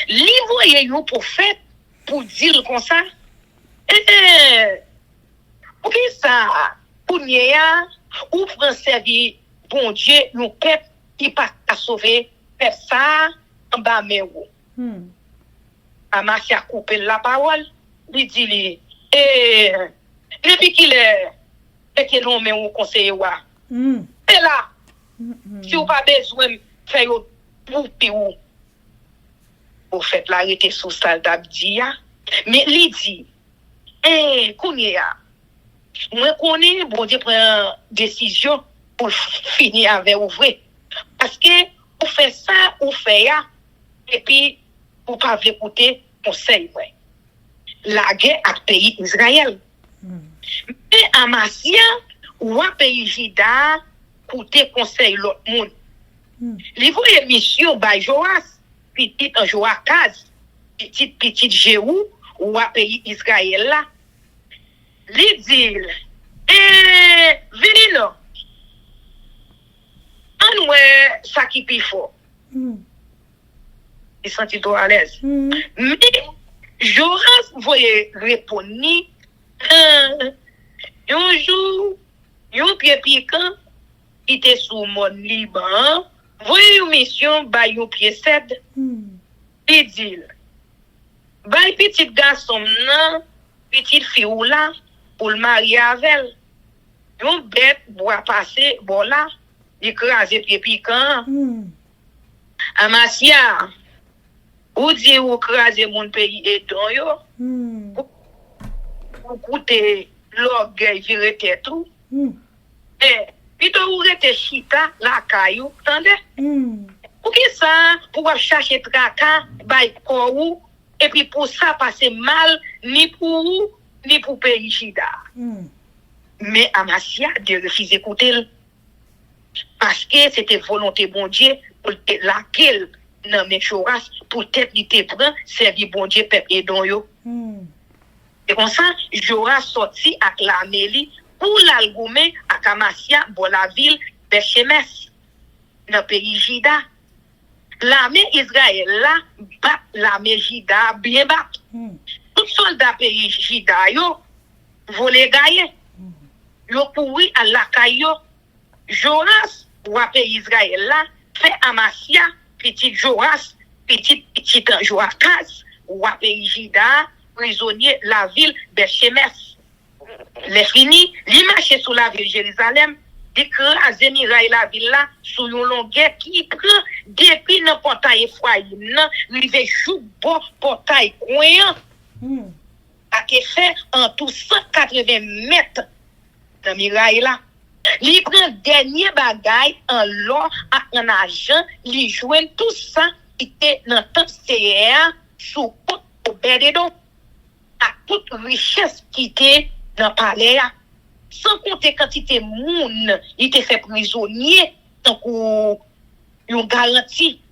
Li voye yo prophète pour dire comme ça. Pour qui ça? Pour nia ou prend servir bon Dieu nous peuple qui pas à sauver peuple ça en bas mais ou. Amasia coupe la parole, lui dit, et depuis qu'il est, et qu'il nomme au conseiller, et là, si vous pas besoin de faire pour vous faites l'arrêté sous salle d'Abdia, mais il dit, Kounia, moi connais, bon Dieu prend une décision pour finir avec ouvrir. Parce que vous faites ça, vous faites ça, et puis vous ne pouvez pas écouter conseil. La guerre a pays Israël. Mais Amasia, ou un pays Jida, écouter conseil l'autre monde. Les voix émission by Joas, petit en Joakaz, petit Jéhou, ou un pays Israël là. Les dit, venez là. On ouais ça qui est fort. Il sentit toi à l'aise. Mais Joras voyait répondre un jour, un pied piquant, qui était sous mon Liban, voyez une mission, bah, un pied cède. Il dit, bah, petit garçon, non, petite fille ou là, pour le marier avec elle. Un bête, bois passer, bon là, écraser pied piquant. Amasia, ou dit ou écraser mon pays et don yo, ou coûter l'orgueil virer tête tout. Et puis ou rete chita la caillou, tendez? Pour qui ça, pour chercher tracas, bay korou, et puis pour ça passer mal, ni pour ou, ni pour pays chida. Mais Amasia de refuser d'écouter. Parce que c'était volonté bon Dieu pour laquelle non mais Joras pour tête il te prend servir bon Dieu peuple et don yo. Et comme ça Joras sorti avec l'armée pour l'algoumer à Amasia pour la ville de Shemes dans le pays Jida. L'armée Israël là bat l'armée Jida bien bat. Tout soldat pays Jida yo volé gagner. Yo couru à la caillou. Joras, ou à pays Israël là, fait Amasia, petit Joras, petit Joakaz, ou à pays Jida, prisonnier la ville de Shemes. Les fini, li marché sous la ville de Jérusalem, d'écraser miraille la ville là, sous une longueur qui prend depuis le portail Ephraïm, lui fait jouer bon portail coin, à qui fait en tout 180 mètres de miraille là. Li prend dernier bagay en l'or en argent, li joint tout ça qui était dans temps CR sous pot au Bédédon, à toute richesse qui était dans le palais. Sans compter quantité moun, il était fait prisonnier, donc une garantie.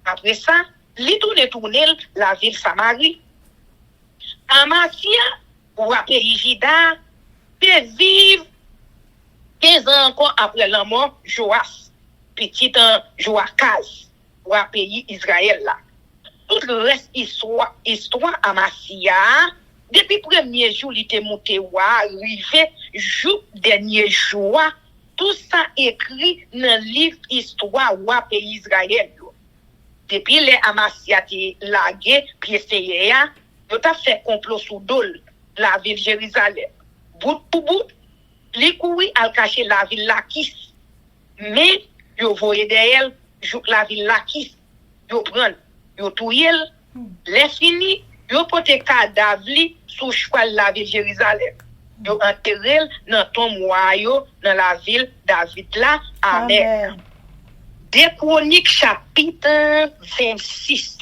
Après ça, li tourne la ville Samarie. Amasia, ou à pays Jida, peut vivre 15 ans encore après la mort, Joas, petit Joakaz, ou à pays Israël là. Tout le reste histoire Amasia, depuis le premier jour, il était monté ou arrivé, jour dernier jour, tout ça écrit dans le livre histoire ou à pays Israël. Depuis les Amasia qui lagué, puis essayé, il a fait complot sous Dol, la ville de Jérusalem. Bout pour bout, les couilles à cacher la ville Lakis. Mais, yo voyez derrière, la ville Lakis, yo prend, yo touye, les fini, yo pote cadavre sous cheval la ville Jérusalem. Yo enterré dans ton moyo dans la ville David là. Amen. Des Chroniques chapitre 26.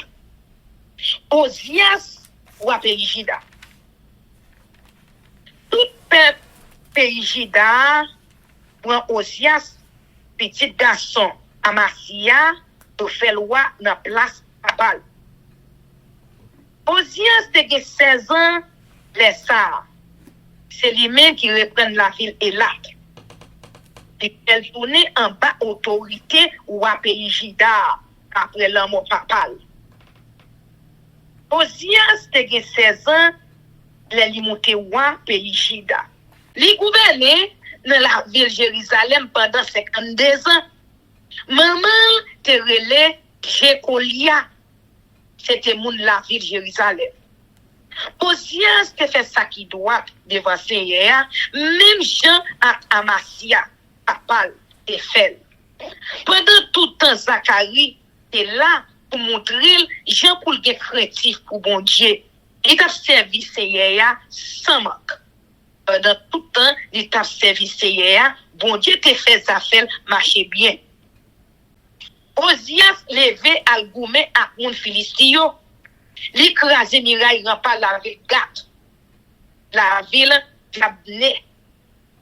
Osias ou à pays Jida. Tout peuple pays Jida prend Osias, petit garçon, Amasia, pour faire loi dans place papale. Osias de 16 ans, les ça. C'est lui-même qui reprend la ville Elat. Et elle tourne en bas autorité ou à pays Jida après la mort papale. Osias de 16 ans, les limonté ou à pays Jida. Li gouverne dans la ville Jérusalem pendant 52 ans. Maman te relais Jécolia. c'était moun la ville Jérusalem. Ozias te fait ça qui doit devant Seigneur, même Jean à Amasia, à Pal et Fel. Pendant tout le temps, Zacharie est là pour montrer Jean pour le craintif pour bon Dieu. Il a servi Seigneur sans manque. Pendant tout le temps, il a servi Seigneur, bon Dieu te fait ça faire marcher bien. Ozias levé al gourmet à moun Philistio. L'écrasé miraille rempart la ville Gat, la ville Jabné,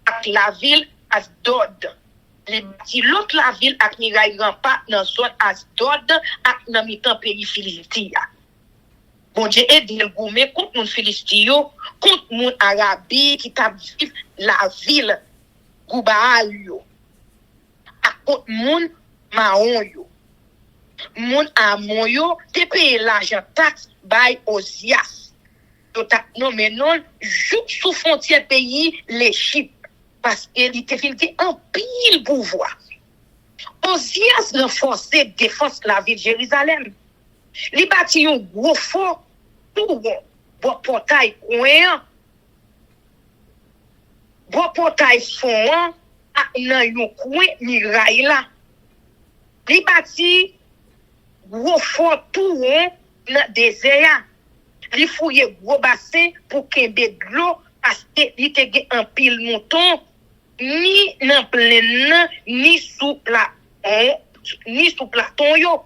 avec la ville Asdod. Les bâti l'autre la ville avec miraille rempart dans zone Asdod, avec dans mi-temps pays Philistia. Bon Dieu aide le gourmet contre mon Philistio, contre mon Arabi qui t'a vivre la ville Goubaal yo. À contre mon Maon yo. Moun Amon yo te paye l'argent taxe by Ozias. Yo ta nommé non joue sous frontière pays l'Égypte parce qu'il te fin en pile pouvoir. Ozias renforçait défense la ville de Jérusalem. Li bâti un gros fort tout bon portail coin. Bon portail fond nan yon coin miraille là. Li bâti gros fort tout dans désert. Li fouye gros bassin pour kembe de l'eau parce que li te gen un pile mouton ni dans plein ni sous platon yo.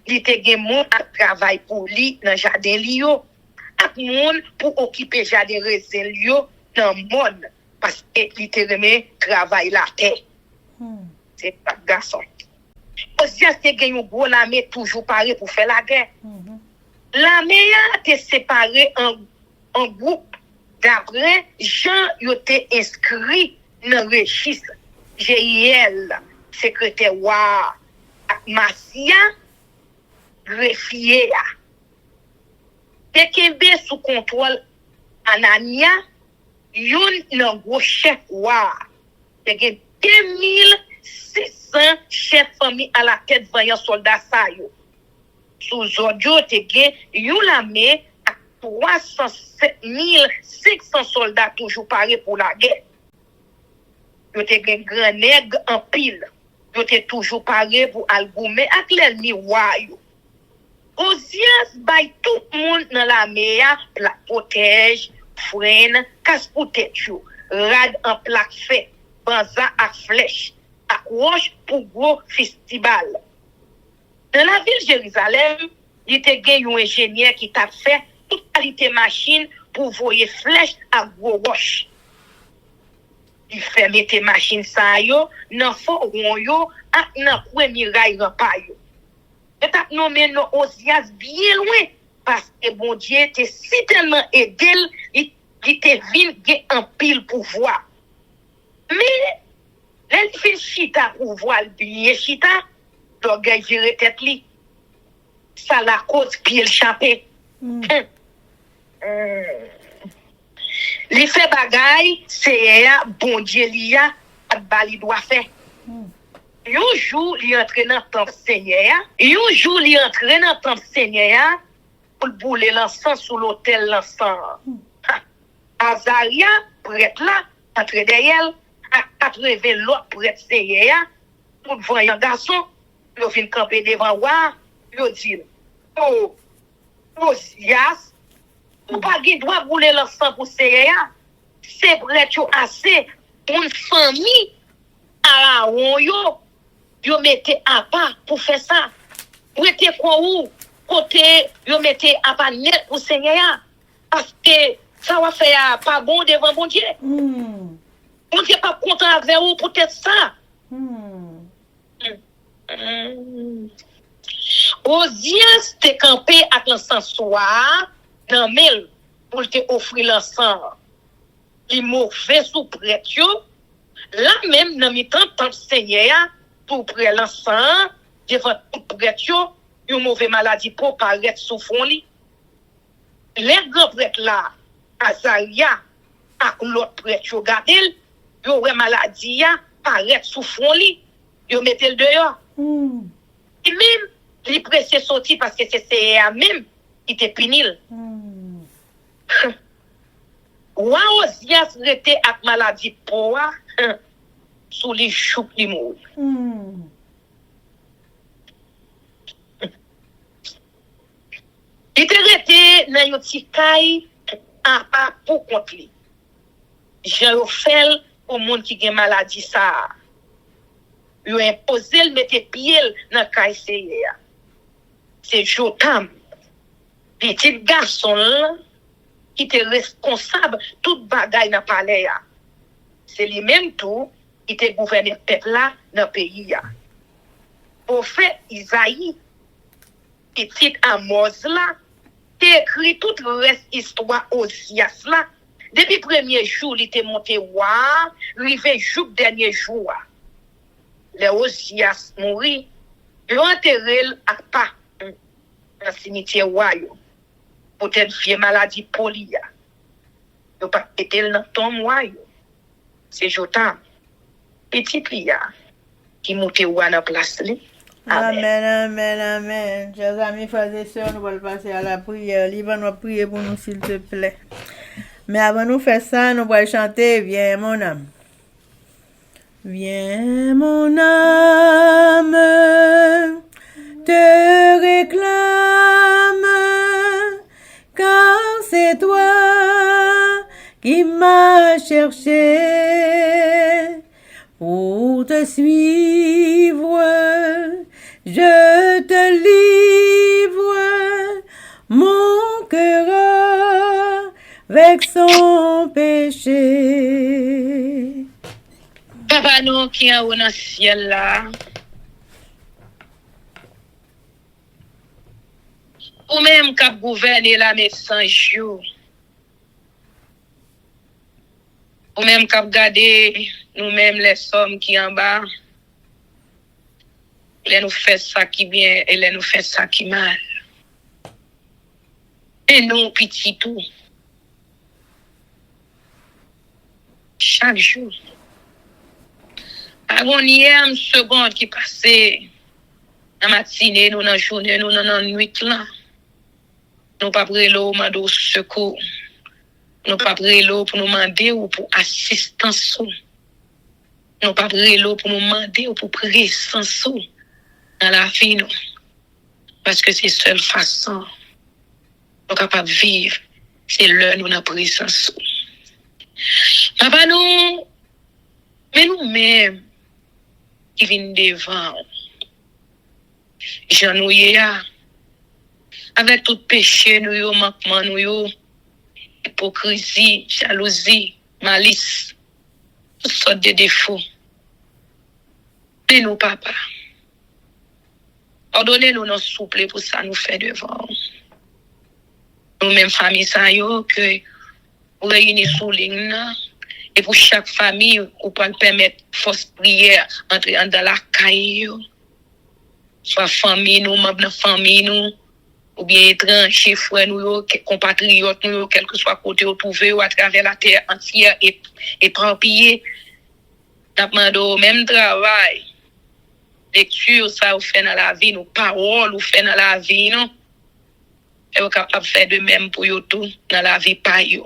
Li te gen moun à travail pour li dans jardin li yo. Ak moun pour occuper jardin raisin yo dans monde parce que li te remet travail la terre. C'est pas garçon. Ozias te gen yon gros l'armée toujours paré pour faire la guerre. L'armée a été séparée en groupe. D'après Jean yo te inscrit dans le registre. Jéiel, secrétaire wa Masia, greffier. Te kembe sous contrôle Anania, yon nan gros chef wa. Te gen 2600 chefs famille à la tête voyant soldats sa yo. Sous audio te gen yon l'armée à 307 500 soldats toujours parés pour la guerre. Yo te gen grand nègre en pile. Yo te toujours parés pour algoumer ak l'ennemi wa yo. Ozias bay tout le monde dans l'armée la protège, freine, casse pour tête yo, rad en plaque fait, banza à flèche, à roche pour gros festival. Dans la ville de Jérusalem, il était gen un ingénieur qui t'a fait toute qualité machine pour voyer flèche à gros roche. Il fait mettre machine ça yo, nan fort yo, ak nan kwen miraille rempart yo. Et t'as nommé nos Ozias bien loin parce que bon Dieu t'es si tellement aidé, il te vin en pile pouvoir. Mais elle fait chita pouvoir bien chita, donc gérer tête li. Ça la cause pied le chapé. Li fait bagay, c'est bon Dieu liya, pas bali doit faire. Un jour, il entre dans le temple Seigneur. Un jour, il entre dans le temple Seigneur pour bouler l'encens sous l'autel l'encens. Azaria, prêtre là, entre derrière, à 80 l'autre prêtre Seigneur, pour voir un garçon, il vient camper devant moi, il dit, oh, Ozias, ou pas qu'il doit bouler l'encens pour Seigneur, c'est prêtre assez, une famille à la yo. Yo mettez à part pour faire ça. Ou était quoi ou côté yo mettez à part net pour Seigneur parce que ça va faire pas bon devant bon Dieu. On n'est pas content avec vous peut-être ça. Ozias te campé avec l'encens soir dans mille pour te offrir l'encens. Il mauvais sous prêtre yo. Là même dans mi temps Seigneur pour près l'encens, devant tout prêtre yo, une mauvaise maladie pour paraître sous fond li. Les grands prêtres là, Azaria, ak l'autre prêtre yo gadel, yo wè maladie ya paraître sous fond li, yo mette le dehors. Et même li pressé sorti parce que c'est CA même qui te pinil. Wa Ozias rete ak maladie poa sous les chouk li mou. Il te rete nan yon ti kay an pa pou kont li. Jan yo fel pou moun ki gen maladie sa. Yo impose l mette pied nan kay seye ya. C'est Jotam, petit garçon qui était responsable tout bagay dans palais ya. C'est lui même tout qui était gouverné peuple là dans pays ya. Au fait Isaïe petit Amos là écrit tout le reste histoire Osias là. Depuis premier jour, il était monté roi, arrivé jour dernier jour. Les Osias mourit, ils ont enterré à pas dans le cimetière roi. Peut-être vieux maladie polia. Ils n'ont pas été dans ton roi. C'est Jotam, petit lia, qui monté roi dans la place. Amen, amen, amen. Chers amis, frères et sœurs, nous allons passer à la prière. Liban va prier pour nous, s'il te plaît. Mais avant de faire ça, nous allons chanter Viens mon âme. Viens mon âme, te réclame, car c'est toi qui m'as cherché pour te suivre. Je te livre mon cœur avec son péché. Papa nous qui est dans le ciel là, ou même qui gouverne la médecin jour, ou même qui garder nous-mêmes les sommes qui en bas, les nous fait ça qui bien et les nous fait ça qui mal. Et nous petit tout. Chaque jour. Avant hier, une seconde qui passait dans la matinée, nous dans la journée, nous dans la nuit là. Nous pas prêts l'eau, demander secours. Nous pas prêts l'eau pour nous demander ou pour assistance. Nous pas prêts l'eau pour nous demander ou pour présence dans la vie nous. Parce que c'est la seule façon nous capable de vivre, c'est l'heure nous dans présence. Papa nous, mais nous-mêmes qui viennent devant, j'en nous avec tout péché nous yo, manquement nous yo, hypocrisie, jalousie, malice, toutes sortes de défauts. Mais nous, papa, ordonnez-nous nos souple pour ça nous faire devant. Nous-mêmes, famille, ça yo, que vous réunissez sous ligne, et pour chaque famille, vous pouvez permettre force prière entrer dans la caille, soit famille, nous, membres de famille, nous, ou bien étrangers, frères, nous, compatriotes, nous, quel que soit côté où trouver ou à travers la terre entière et éparpillé. Nous demandons même travail, lecture, ça vous fait dans la vie, nos paroles, vous fait dans la vie, non? Et vous êtes capable de faire de même pour vous tout dans la vie, pas vous.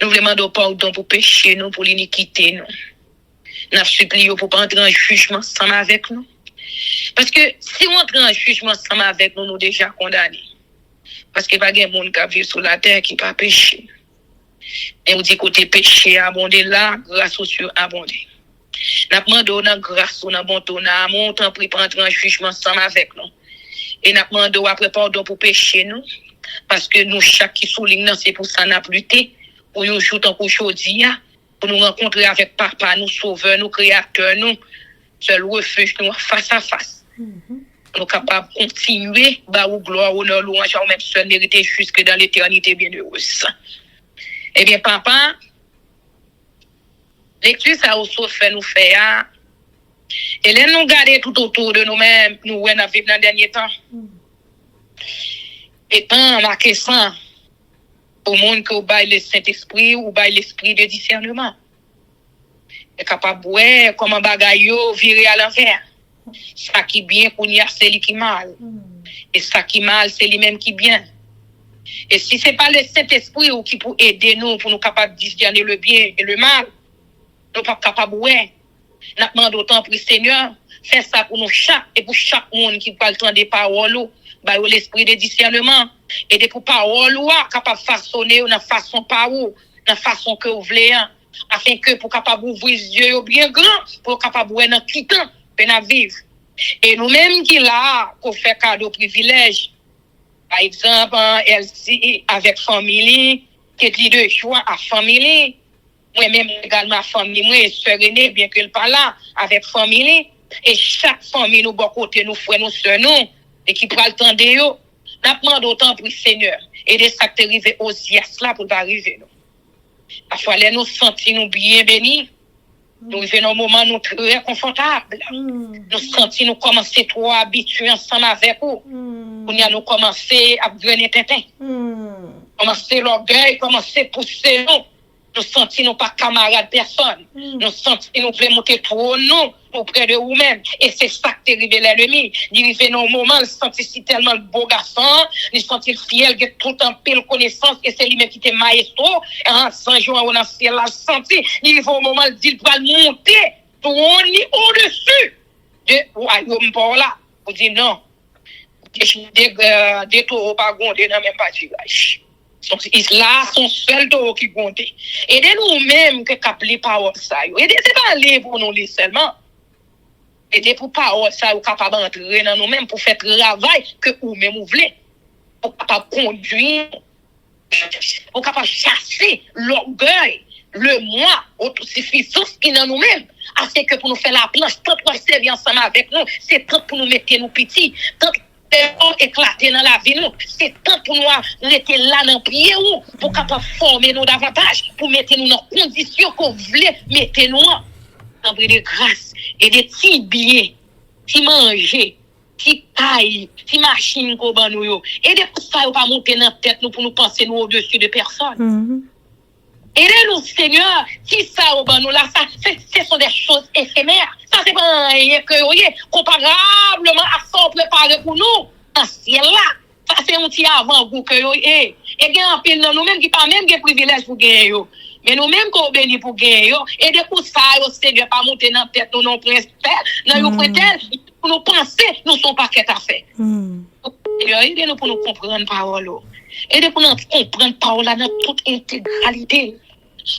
Nous demandons pardon pour pécher, nous, pour l'iniquité, nous. Nous supplions pour pas entrer en jugement ensemble avec nous. Parce que si on entre en jugement ensemble avec nous, nous déjà condamnés. Parce que pas de monde qui vit sur la terre qui pas péché. Et on dit côté péché abondé là, grâce aux cieux abondé. Nous demandons grâce au bon ton amour, tant pis pour entrer en jugement ensemble avec nous. Et nous demandons après pardon pour pécher nous. Parce que nous, chaque qui souligne, c'est pour ça nous lutter. Pour nous jouer tant qu'aujourd'hui, pour nous rencontrer avec papa, nous sauveur, nous créateur, nous, seul refuge, nous face à face. Nous sommes capables de continuer, bah, ou gloire, honneur, louange, ou même seul mériter jusque dans l'éternité bienheureuse. Eh bien, papa, lecture, ça aussi fait nous faire, et là, nous garder tout autour de nous-mêmes, nous, on a vécu dans le dernier temps. Et tant, marqué ça, au monde que vous baille le Saint-Esprit ou baille l'esprit de discernement. Est capable de voir comment bagaille virer à l'envers. Ça qui bien qu'on y a, c'est lui qui mal. Et ça qui mal, c'est lui-même qui bien. Et si c'est pas le Saint-Esprit qui peut aider nous, pour nous capables de discerner le bien et le mal, nous pas capables ouais. Nous demandons autant pour le Seigneur, faire ça pour nous chaque et pour chaque monde qui parle tant des paroles, bah l'esprit de discernement et des pour paroles capable de façonner dans façon par où, dans façon que vous voulez, afin que pour capable ouvrir les yeux bien grand, pour capable ouais dans qui temps pour vivre. Et nous-mêmes qui là, qu'on fait cadeau privilège. Par exemple, elle avec famille, qui est de choix à famille. Moi-même également à famille, moi et sœur René, bien qu'elle pas là, avec famille. Et chaque famille, nous, bon côté, nous, frères, nous, sœurs, nous, et qui prend le temps de eux, nous demandons autant pour le Seigneur. Et de ça qui arrive aussi à cela pour arriver. Parfois, nous sentir nous bien bénis. Nous vivons un moment nous très confortables. Nous sentir nous commencer trop habitués ensemble avec vous. Nous commencer à devenir tintin. Commencer l'orgueil, commencer à pousser nous. Nous sentir nous pas camarades personne. Nous sentir nous voulons monter trop nous auprès de vous-même. Et c'est ça qui est arrivé l'ennemi. Il arrive dans un moment, il sentit si tellement le beau garçon, il sentit fier, il a tout en pile connaissance, et c'est lui-même qui était maestro, et en 100 jours, on a ciel, il a senti, il arrive au moment, il dit, il va monter, tout on est au-dessus de royaume par là. Vous dites non. Des taureaux pas gondés dans même pas tirage. Là, son seul taureau qui gondé. Et de nous-mêmes, que cap les paroles ça, et c'est pas aller pour nous seulement. Et pour parole ça, vous capable d'entrer dans nous-mêmes pour faire travail que vous-même vous voulez. Pour capable conduire, pour capable chasser l'orgueil, le moi, autosuffisance qui est dans nous-mêmes. Afin que pour nous faire la planche, tant pour servir ensemble avec nous, c'est tant pour nous mettre nous petits, tant pour éclater dans la vie nous, c'est tant pour nous rester là dans le pied pour capable former nous davantage, pour mettre nous dans les conditions qu'on voulait mettre nous en de grâce et des petits billets, qui manger, qui taille, qui machine qu'on ban nous et des pour ça pas monter dans la tête nous pour nous penser nous au-dessus de personne. Aidez-nous, Seigneur, si ça au ban nous là, ça, ce sont des choses éphémères. Ça c'est pas rien que comparablement à ce qu'on prépare pour nous en ciel là. Ça c'est un petit avant-goût que et bien en pile dans nous-mêmes qui pas même des privilèges pour gagner. Mais nous-mêmes qu'on bénit pour gagner, et des coups ça, Seigneur, pas monter dans la tête, nous non prince, dans nos prétels, pour nous penser, nous sommes pas qu'à faire. Seigneur, aidez-nous pour nous comprendre parole. Aidez-nous pour nous comprendre parole dans toute intégralité.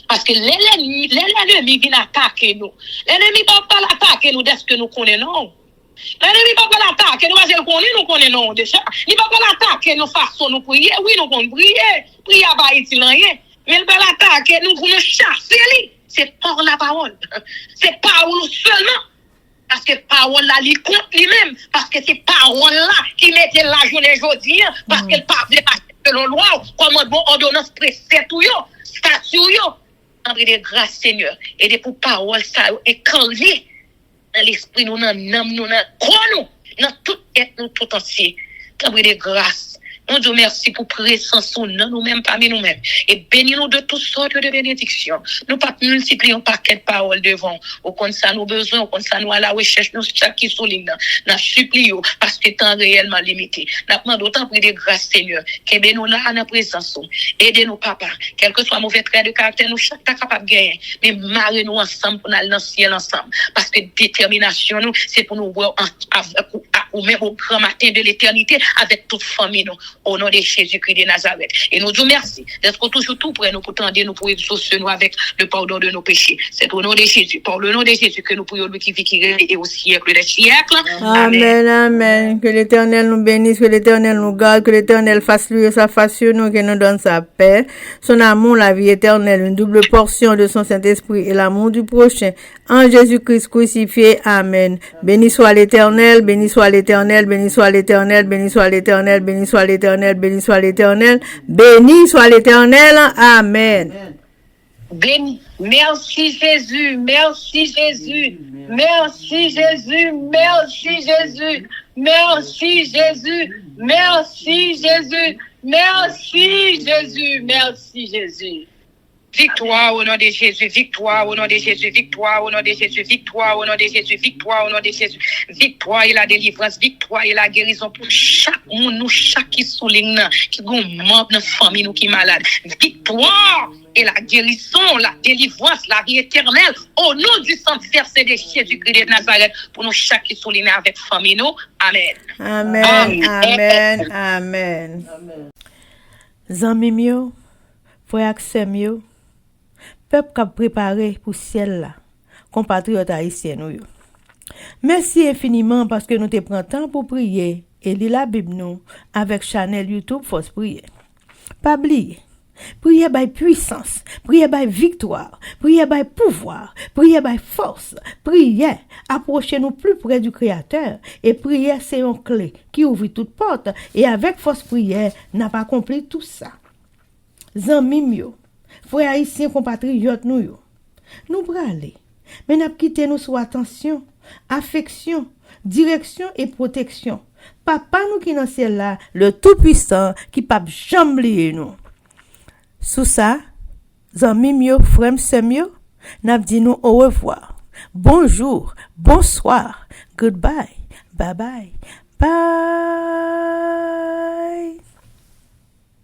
Parce que l'ennemi vient attaquer nous. L'ennemi ne va pas l'attaquer nous dès que nous connaissons. L'ennemi ne va pas l'attaquer nous parce que nous connaissons déjà. Il ne va pas l'attaquer nous façon nous prier. Oui, nous connaissons prier. Prier à Baïti, rien. Mais il va l'attaquer nous pour nous chasser. C'est par la parole. C'est parole seulement. Parce que parole là, il compte lui-même. Parce que c'est parole là qui mettait la journée aujourd'hui. Parce qu'elle parle selon loi, commandement, ordonnance, précepte, statut, André de grâce, Seigneur. Et de pour parole ça, et quand dans l'esprit, nous, dans l'âme, nous, dans quoi nous, dans tout être, nous, tout entier. André de grâce. Mon Dieu, merci pour présence nous-mêmes parmi nous-mêmes. Et bénis-nous de toutes sortes de bénédictions. Nous pas multiplions paquet de paroles devant. Au compte ça, nous besoin, au compte ça, nous à la recherche, nous chaque qui souligne. Nous supplions parce que temps réellement limité. Nous demandons autant pour des grâces, Seigneur. Que nous là, à la présence. Aidez-nous, papa. Quel que soit mauvais trait de caractère, nous chaque pas capable de gagner. Mais marrez-nous ensemble pour aller dans le ciel ensemble. Parce que détermination, nous, c'est pour nous voir ou même au grand matin de l'éternité avec toute famille, nous. Au nom de Jésus-Christ de Nazareth. Et nous disons merci d'être toujours tout près nous pour tendre nous pour exaucer nous avec le pardon de nos péchés. C'est au nom de Jésus, par le nom de Jésus que nous prions lui qui vit, qui règne et au siècle des siècles. Amen, amen. Que l'Éternel nous bénisse, que l'Éternel nous garde, que l'Éternel fasse lui sa face sur nous, qu'il nous donne sa paix, son amour, la vie éternelle, une double portion de son Saint-Esprit et l'amour du prochain. En Jésus-Christ crucifié. Amen. Béni soit l'Éternel, béni soit l'Éternel, béni soit l'Éternel, béni soit l'Éternel, béni soit l'Éternel, béni soit l'Éternel, béni soit l'Éternel. Amen. Béni. Merci Jésus, merci Jésus, merci Jésus, merci Jésus, merci Jésus, merci Jésus, merci Jésus, merci Jésus. Victoire au nom de Jésus, victoire au nom de Jésus, victoire au nom de Jésus, victoire au nom de Jésus, victoire au nom de Jésus, victoire et la délivrance, victoire et la guérison pour chaque monde, nous, chaque qui souligne, qui gon membre de famille, nous qui malade. Victoire et la guérison, la délivrance, la vie éternelle, au nom du sang versé de Jésus-Christ de Nazareth, pour nous chaque qui souligne avec famille, nous. Amen. Amen, amen, amen. Zanmi mio, frère Axem yo, peuple qui a préparé pour ciel là, compatriotes haïtiens nous yo. Merci infiniment parce que nous te prenons temps pour prier et lire la Bible nous avec channel YouTube Force Prière. Pas oublier, prier by puissance, prier by victoire, prier by pouvoir, prier by force, prier, approcher nous plus près du Créateur et prier c'est une clé qui ouvre toute porte et avec force prière n'a pas accompli tout ça. Zanmi mio, frères haïtiens compatriotes nous yo. Nous braler, mais n'a quitté nous sous attention, affection, direction et protection. Papa nous qui dans ciel là, le tout-puissant qui pas jamais oublier nous. Sous ça, zanmi mio, frère semio, n'a dit nous au revoir. Bonjour, bonsoir, goodbye, bye bye, bye.